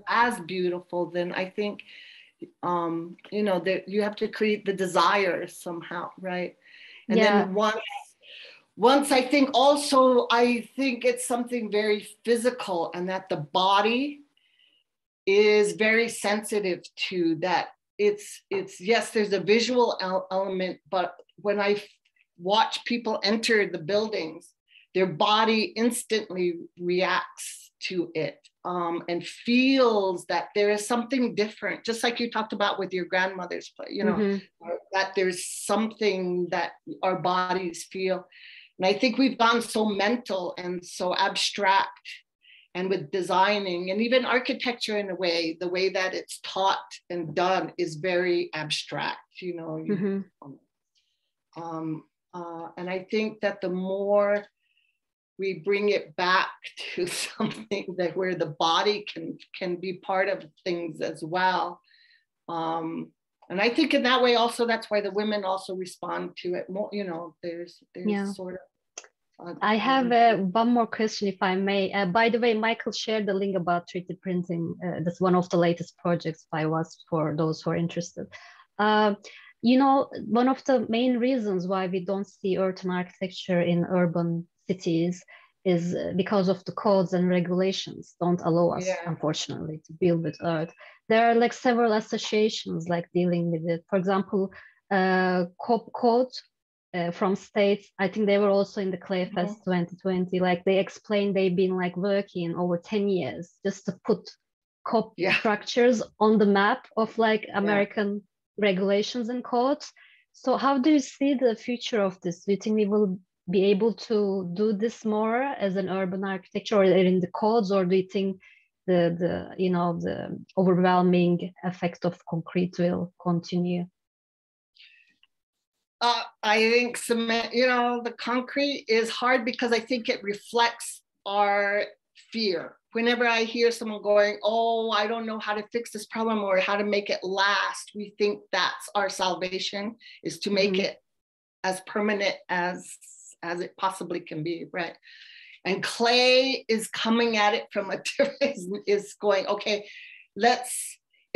as beautiful, then I think, you know, that you have to create the desire somehow, right? And then once I think also, I think it's something very physical, and that the body is very sensitive to that. It's yes, there's a visual element, but when I watch people enter the buildings, their body instantly reacts to it, and feels that there is something different, just like you talked about with your grandmother's play, you know, that there's something that our bodies feel. And I think we've gone so mental and so abstract, and with designing and even architecture in a way, the way that it's taught and done is very abstract, you know. And I think that the more we bring it back to something that where the body can be part of things as well. And I think in that way also, that's why the women also respond to it more, you know, there's sort of. I have one more question, if I may. By the way, Michael shared the link about 3D printing. That's one of the latest projects by us for those who are interested. You know, one of the main reasons why we don't see earthen architecture in urban cities is because of the codes and regulations don't allow us, unfortunately, to build with earth. There are like several associations like dealing with it. For example, code from states, I think they were also in the Clay Fest 2020, like they explained they've been like working over 10 years just to put COP structures on the map of like American regulations and codes. So how do you see the future of this? Do you think we will be able to do this more as an urban architecture or in the codes, or do you think the you know, the overwhelming effect of concrete will continue? I think cement, you know, the concrete is hard because I think it reflects our fear. Whenever I hear someone going, oh, I don't know how to fix this problem or how to make it last, we think that's our salvation, is to make it as permanent as it possibly can be, right? And clay is coming at it from a different, is going, okay,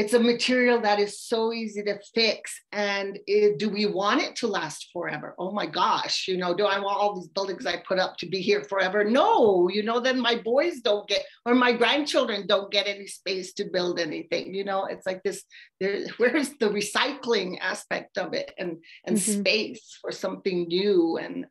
it's a material that is so easy to fix. And do we want it to last forever? Oh my gosh, you know, do I want all these buildings I put up to be here forever? No, you know, then my boys don't get, or my grandchildren don't get any space to build anything. You know, it's like this, where's the recycling aspect of it, and space for something new, and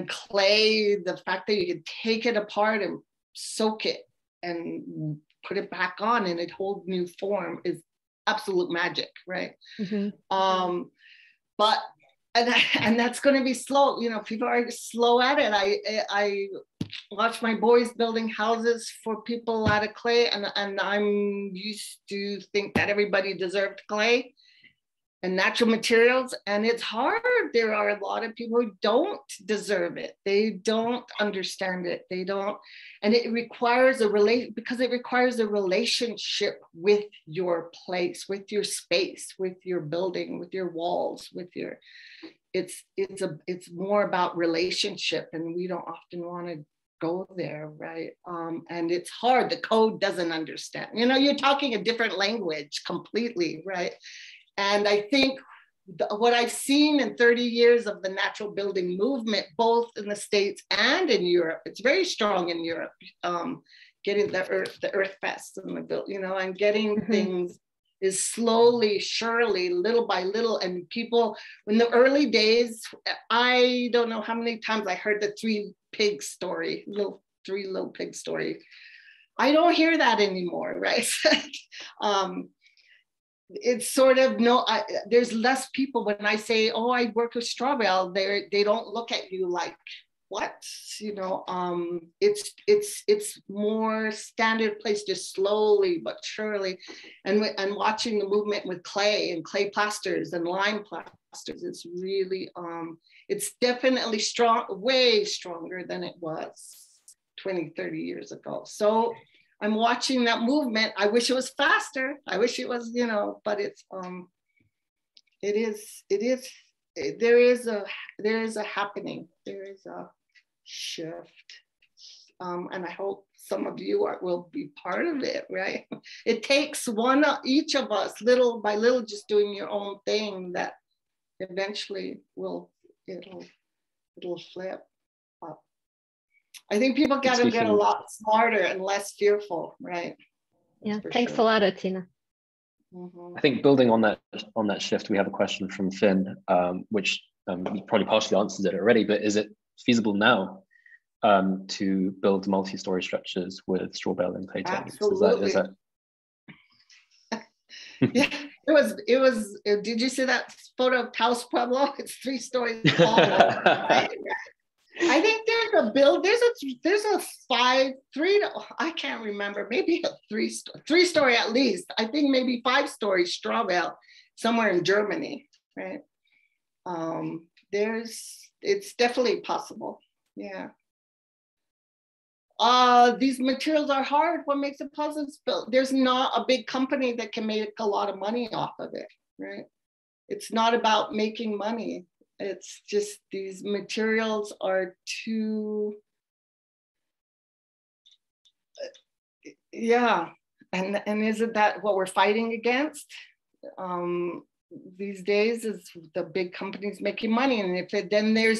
clay, the fact that you can take it apart and soak it and put it back on in a whole new form is absolute magic, right? But and that's going to be slow. You know, people are slow at it. I watch my boys building houses for people out of clay, and I'm used to think that everybody deserved clay and natural materials, and it's hard. There are a lot of people who don't deserve it. They don't understand it. They don't, and it requires because it requires a relationship with your place, with your space, with your building, with your walls, with your. It's more about relationship, and we don't often want to go there, right? And it's hard. The code doesn't understand. You know, you're talking a different language completely, right? And I think what I've seen in 30 years of the natural building movement, both in the States and in Europe, it's very strong in Europe, getting the Earth Fest and the, you know, and getting things is slowly, surely, little by little. And people, in the early days, I don't know how many times I heard the three little pig story. I don't hear that anymore, right? It's sort of, there's less people when I say, oh, I work with straw bale, they don't look at you like, what? You know, it's more standard place, just slowly but surely. And watching the movement with clay and clay plasters and lime plasters, it's really, it's definitely strong, way stronger than it was 20, 30 years ago. So I'm watching that movement. I wish it was faster. I wish it was, you know, but it's, there is a happening. There is a shift. And I hope some of you will be part of it, right? It takes each of us, little by little, just doing your own thing, that eventually it'll flip up. I think people got to get a lot smarter and less fearful, right? Yeah, thanks a lot, Athena. I think building on that shift, we have a question from Finn, which you probably partially answered it already, but is it feasible now to build multi-story structures with straw bale and clay techniques? Absolutely. Is that... Yeah, it was, did you see that photo of Taos Pueblo? It's 3 stories tall. Right? I think there's a I can't remember, maybe a three story at least. I think maybe 5-story straw bale somewhere in Germany, right? It's definitely possible. Yeah. These materials are hard. What makes it possible? There's not a big company that can make a lot of money off of it, right? It's not about making money. It's just these materials are too, yeah. And isn't that what we're fighting against these days? Is the big companies making money? And if then there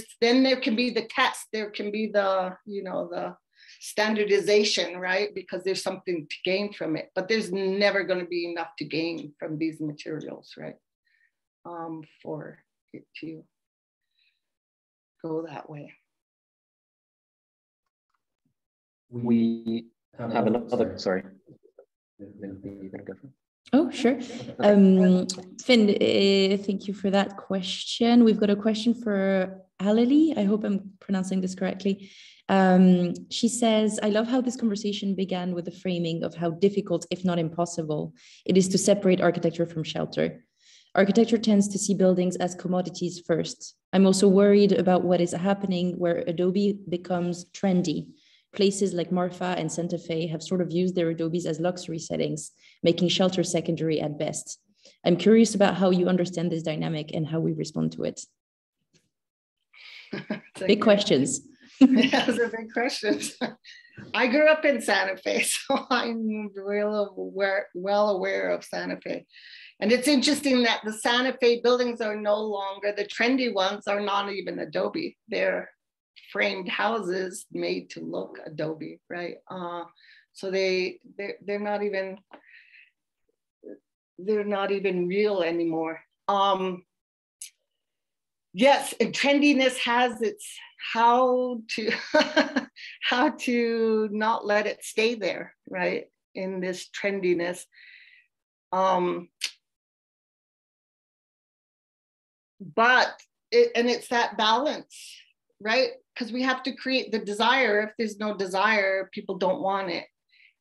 can be the test, there can be the, you know, the standardization, right? Because there's something to gain from it, but there's never going to be enough to gain from these materials, right? For it to go that way. We have another, sorry. You're gonna go for it? Oh, sure. Finn, thank you for that question. We've got a question for Alali. I hope I'm pronouncing this correctly. She says, I love how this conversation began with the framing of how difficult, if not impossible, it is to separate architecture from shelter. Architecture tends to see buildings as commodities first. I'm also worried about what is happening where Adobe becomes trendy. Places like Marfa and Santa Fe have sort of used their Adobes as luxury settings, making shelter secondary at best. I'm curious about how you understand this dynamic and how we respond to it. Big questions. Yeah, those are big questions. I grew up in Santa Fe, so I'm well aware of Santa Fe. And it's interesting that the Santa Fe buildings are no longer, the trendy ones are not even Adobe. They're framed houses made to look Adobe, right? So they're not even real anymore. Yes, and trendiness has its how to not let it stay there, right? In this trendiness. But it's that balance, right? Because we have to create the desire. If there's no desire, people don't want it.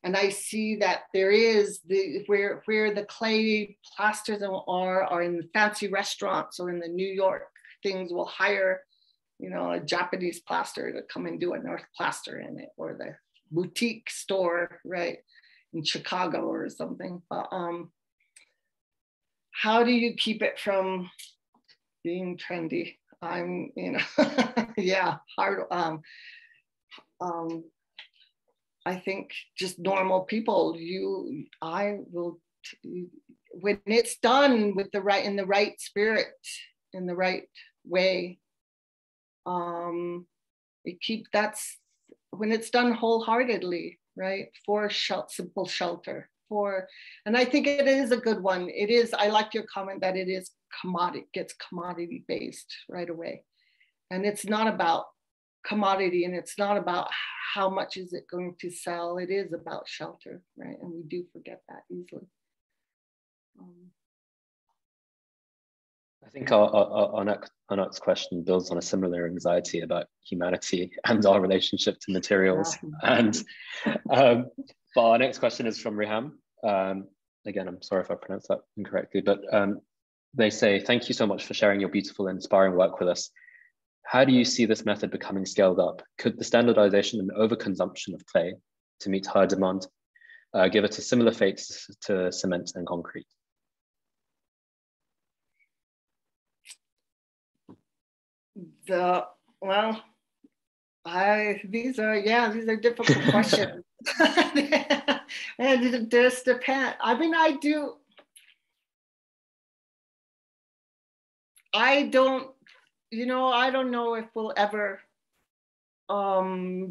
And I see that there is where the clay plasters are in fancy restaurants or in the New York things will hire, you know, a Japanese plaster to come and do an earth plaster in it, or the boutique store, right, in Chicago or something. But how do you keep it from being trendy? Yeah, hard. I think just normal people, when it's done with in the right spirit, in the right way, that's when it's done wholeheartedly, right? For simple shelter, and I think it is a good one. It is, I like your comment that it is gets commodity based right away. And it's not about commodity, and it's not about how much is it going to sell. It is about shelter, right? And we do forget that easily. I think our next question builds on a similar anxiety about humanity and our relationship to materials. Yeah. And but our next question is from Riham. Again, I'm sorry if I pronounced that incorrectly, but they say, thank you so much for sharing your beautiful and inspiring work with us. How do you see this method becoming scaled up? Could the standardization and overconsumption of clay to meet higher demand give it a similar fate to cement and concrete? These are difficult questions. And it just depends. I mean, I don't know if we'll ever, I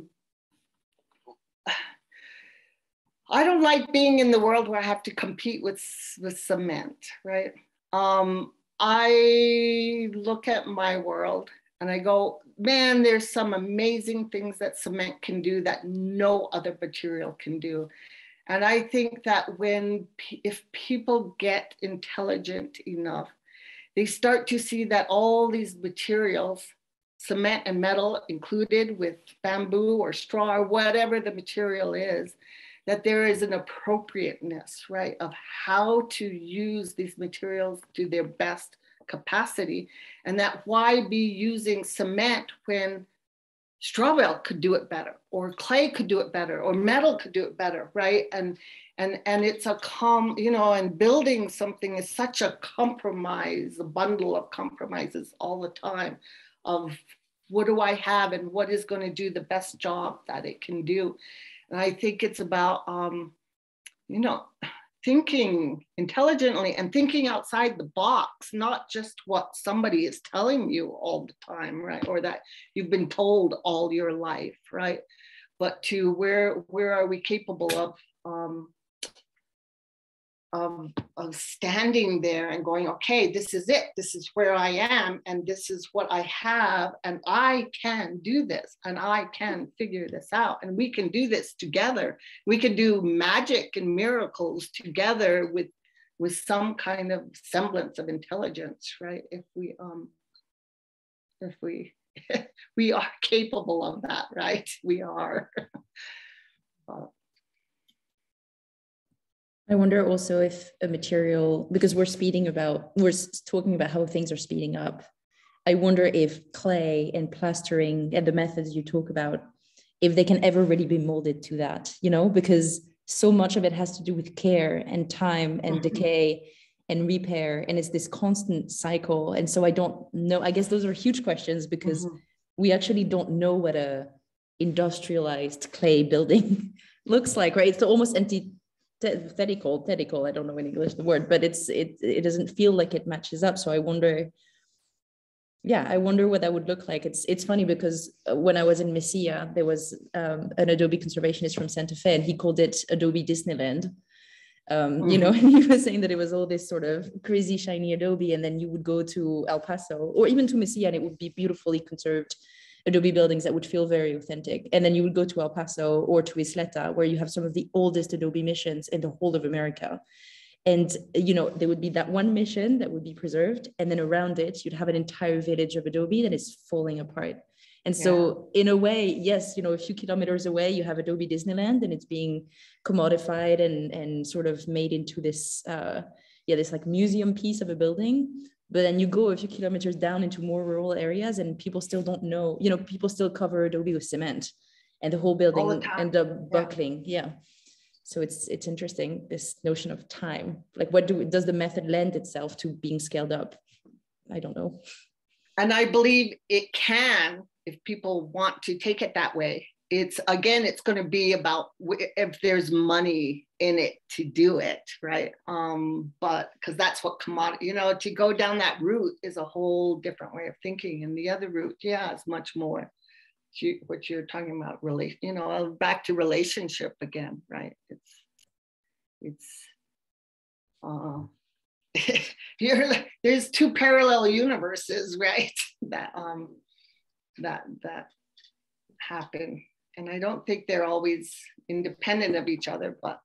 don't like being in the world where I have to compete with cement, right? I look at my world and I go, man, there's some amazing things that cement can do that no other material can do. And I think that if people get intelligent enough, they start to see that all these materials, cement and metal included with bamboo or straw or whatever the material is, that there is an appropriateness, right, of how to use these materials to their best capacity. And that why be using cement when straw bale could do it better, or clay could do it better, or metal could do it better, right? And it's and building something is such a compromise, a bundle of compromises all the time of what do I have and what is going to do the best job that it can do. And I think it's about, thinking intelligently and thinking outside the box, not just what somebody is telling you all the time, right? Or that you've been told all your life, right? But to where are we capable of standing there and going, okay, this is it. This is where I am, and this is what I have, and I can do this, and I can figure this out, and we can do this together. We can do magic and miracles together with some kind of semblance of intelligence, right? If we are capable of that, right? We are. I wonder also if a material, because we're talking about how things are speeding up. I wonder if clay and plastering and the methods you talk about, if they can ever really be molded to that, because so much of it has to do with care and time and decay and repair. And it's this constant cycle. And so I don't know, I guess those are huge questions because we actually don't know what a industrialized clay building looks like, right? It's almost antithetical, I don't know in English the word, but it doesn't feel like it matches up. So I wonder what that would look like. It's funny because when I was in Mesilla, there was an Adobe conservationist from Santa Fe, and he called it Adobe Disneyland. And he was saying that it was all this sort of crazy shiny Adobe, and then you would go to El Paso or even to Mesilla, and it would be beautifully conserved Adobe buildings that would feel very authentic. And then you would go to El Paso or to Isleta, where you have some of the oldest Adobe missions in the whole of America. And, there would be that one mission that would be preserved. And then around it, you'd have an entire village of Adobe that is falling apart. And so in a way, yes, a few kilometers away, you have Adobe Disneyland, and it's being commodified and sort of made into this, this like museum piece of a building. But then you go a few kilometers down into more rural areas, and people still don't know, people still cover Adobe with cement, and the whole building ends up buckling. Yeah. So it's interesting, this notion of time. Like, does the method lend itself to being scaled up? I don't know. And I believe it can, if people want to take it that way. it's going to be about if there's money in it to do it, right? But because that's what commodity, you know, to go down that route is a whole different way of thinking, and the other route, yeah, is much more what you're talking about, really, you know, back to relationship again, right? There's two parallel universes, right? that happen. And I don't think they're always independent of each other, but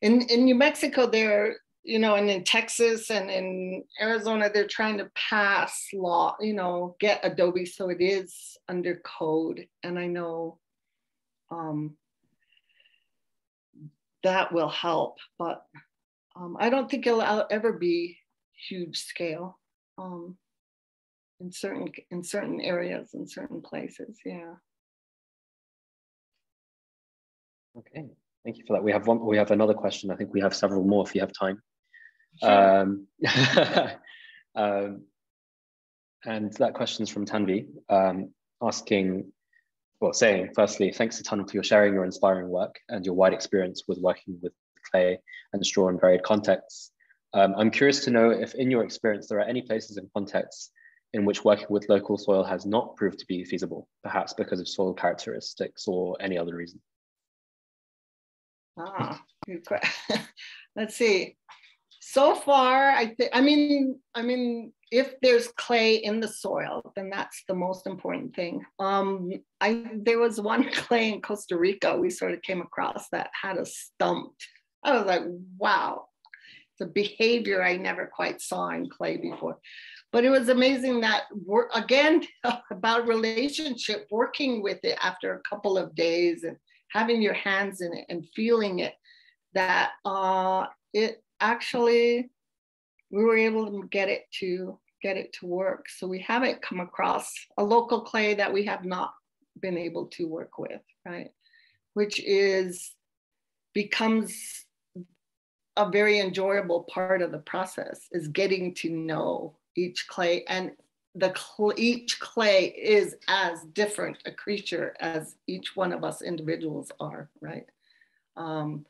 in New Mexico, they're, you know, and in Texas and in Arizona, they're trying to pass law, you know, get Adobe so it is under code. And I know that will help, but I don't think it'll ever be huge scale in certain areas, in certain places, yeah. Okay, thank you for that. We have another question. I think we have several more if you have time. Sure. And that question is from Tanvi, saying, firstly, thanks a ton for your sharing your inspiring work and your wide experience with working with clay and straw in varied contexts. I'm curious to know if in your experience, there are any places and contexts in which working with local soil has not proved to be feasible, perhaps because of soil characteristics or any other reason. Good question. Let's see. So far, I mean, if there's clay in the soil, then that's the most important thing. There was one clay in Costa Rica we sort of came across that had a stump. I was like, wow, it's a behavior I never quite saw in clay before. But it was amazing that, again, about relationship, working with it after a couple of days and having your hands in it and feeling it, that it actually, we were able to get it to work. So we haven't come across a local clay that we have not been able to work with, right? Which becomes a very enjoyable part of the process, is getting to know each clay, and each clay is as different a creature as each one of us individuals are, right? And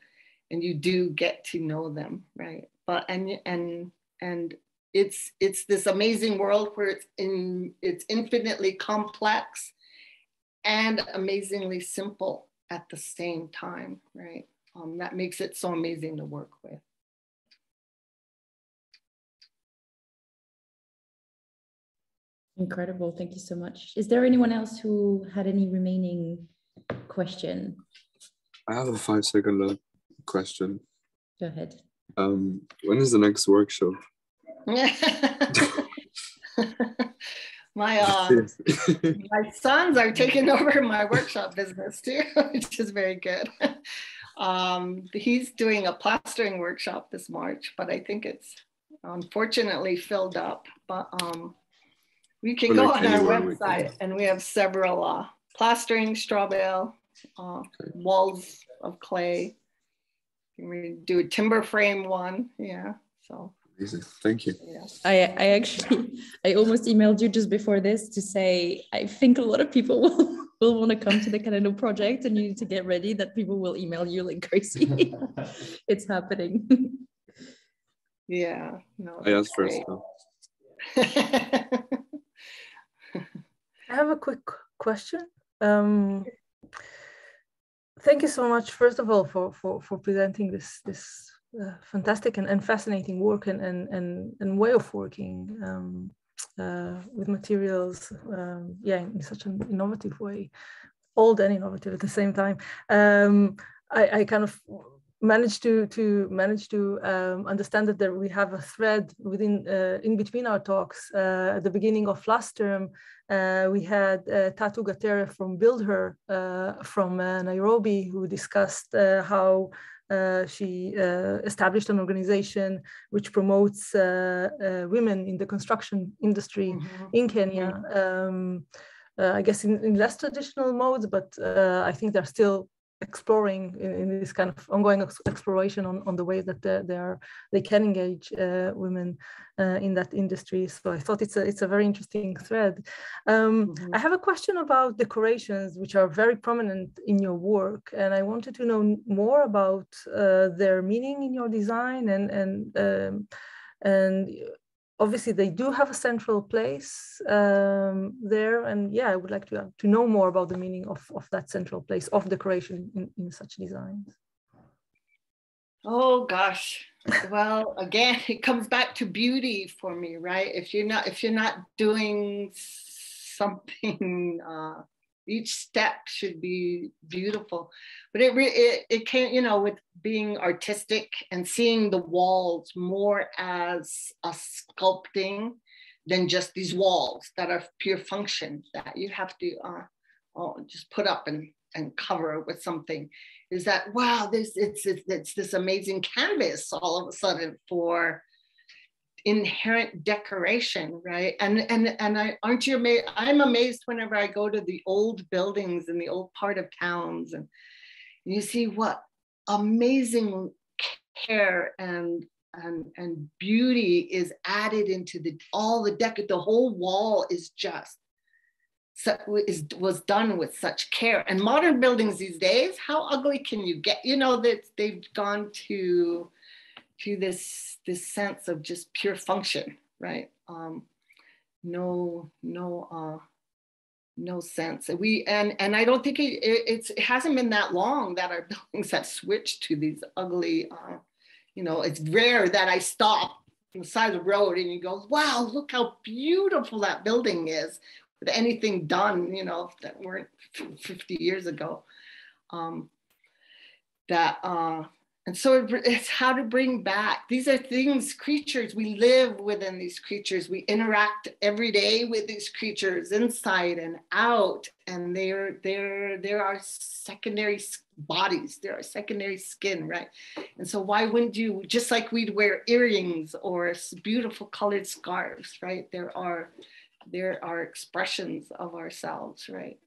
you do get to know them, right? But and it's this amazing world where it's infinitely complex and amazingly simple at the same time, right? That makes it so amazing to work with. Incredible, thank you so much. Is there anyone else who had any remaining question? I have a 5-second question. Go ahead. When is the next workshop? My sons are taking over my workshop business too, which is very good. He's doing a plastering workshop this March, but I think it's unfortunately filled up. But we can go on our website, and we have several plastering, straw bale, walls of clay. We do a timber frame one, yeah. So amazing, thank you. Yeah. I almost emailed you just before this to say I think a lot of people will want to come to the Canada project, and you need to get ready that people will email you like crazy. It's happening. Yeah. No, I asked first. I have a quick question. Thank you so much, first of all, for presenting this fantastic and fascinating work and way of working with materials, in such an innovative way, old and innovative at the same time. I kind of managed to understand that we have a thread in between our talks. At the beginning of last term, we had Tatu Gatere from Build Her from Nairobi, who discussed how she established an organization which promotes women in the construction industry in Kenya. I guess in less traditional modes, but I think they're still exploring in this kind of ongoing exploration on the way that they can engage women in that industry. So I thought it's a very interesting thread. I have a question about decorations, which are very prominent in your work, and I wanted to know more about their meaning in your design, and obviously they do have a central place there, and yeah, I would like to know more about the meaning of that central place of decoration in such designs. Oh gosh, well, again, it comes back to beauty for me, right? If you're not doing something, each step should be beautiful. But it can't, you know, with being artistic and seeing the walls more as a sculpting than just these walls that are pure function that you have to just put up and cover with something, is that, wow, it's this amazing canvas all of a sudden for inherent decoration, right? And aren't you amazed? I'm amazed whenever I go to the old buildings in the old part of towns, and you see what amazing care and beauty is added into the whole wall is just was done with such care. And modern buildings these days, how ugly can you get? You know, that they've gone to this sense of just pure function, right? No sense. And I don't think it hasn't been that long that our buildings have switched to these ugly, you know, it's rare that I stop on the side of the road and you go, wow, look how beautiful that building is, with anything done, you know, that weren't 50 years ago. And so it's how to bring back, these are things, creatures, we live within these creatures, we interact every day with these creatures inside and out, and they're our secondary bodies, they're our secondary skin, right? And so why wouldn't you, just like we'd wear earrings or beautiful colored scarves, right? There are expressions of ourselves, right?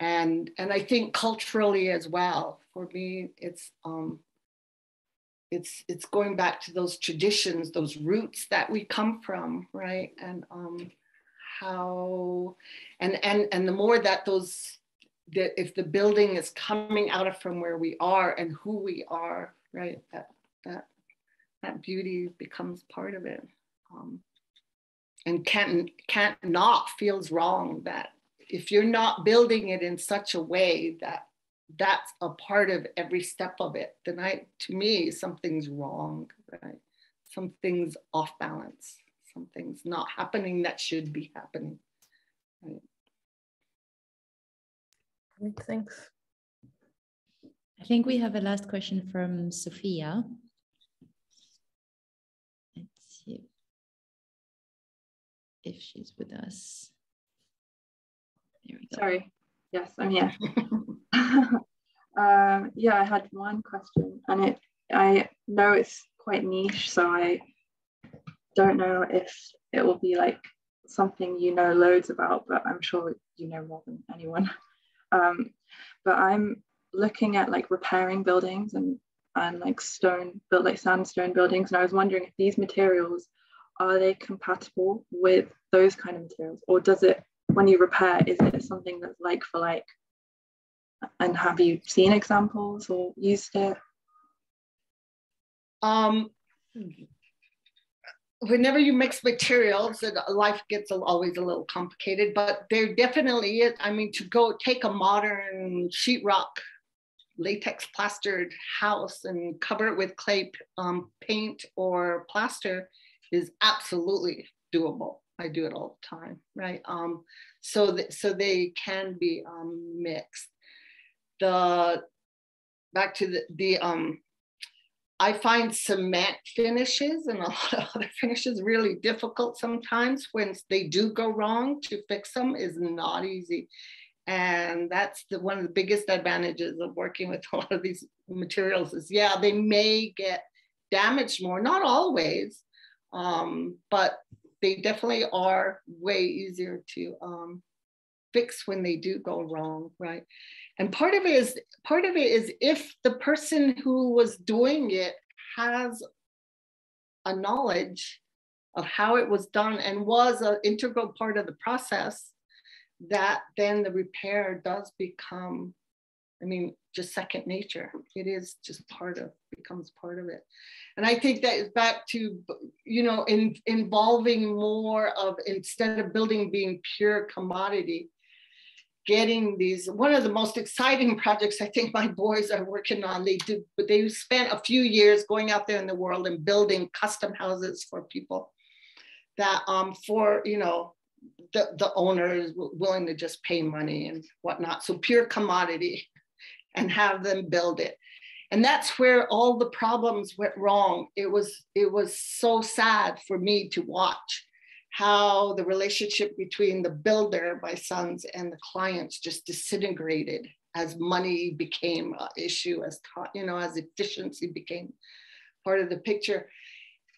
And I think culturally as well, for me, it's going back to those traditions, those roots that we come from, right? And how, and the more that if the building is coming out of from where we are and who we are, right? That beauty becomes part of it, and can't not feels wrong that. If you're not building it in such a way that that's a part of every step of it, then to me, something's wrong, right? Something's off balance. Something's not happening that should be happening, right? Thanks. I think we have a last question from Sophia. Let's see if she's with us. There we go. Sorry, yes, I'm here. Yeah, I had one question, and I know it's quite niche, so I don't know if it will be like something you know loads about, but I'm sure you know more than anyone. But I'm looking at like repairing buildings and like sandstone buildings, and I was wondering if these materials, are they compatible with those kind of materials, or does it, when you repair, is it something that's like for like? And have you seen examples or used it? Whenever you mix materials, life gets always a little complicated, but there definitely is. I mean, to go take a modern sheetrock, latex plastered house and cover it with clay paint or plaster is absolutely doable. I do it all the time, right? So they can be mixed. Back to the I find cement finishes and a lot of other finishes really difficult sometimes. When they do go wrong, to fix them is not easy. And that's one of the biggest advantages of working with a lot of these materials is, yeah, they may get damaged more, not always, but they definitely are way easier to fix when they do go wrong, right? And part of it is if the person who was doing it has a knowledge of how it was done and was an integral part of the process, that then the repair does become, I mean, just second nature. It is just becomes part of it. And I think that is back to, you know, involving more of, instead of building being pure commodity, getting these, one of the most exciting projects I think my boys are working on, they spent a few years going out there in the world and building custom houses for people that, for, you know, the owner is willing to just pay money and whatnot. So pure commodity, and have them build it. And that's where all the problems went wrong. It was so sad for me to watch how the relationship between the builder, my sons, and the clients just disintegrated as money became an issue, as, you know, as efficiency became part of the picture.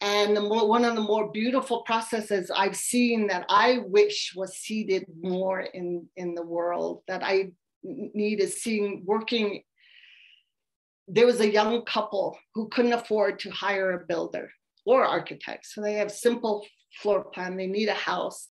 And one of the more beautiful processes I've seen that I wish was seeded more in the world, that I need is seeing working. There was a young couple who couldn't afford to hire a builder or architect. So they have simple floor plan, they need a house.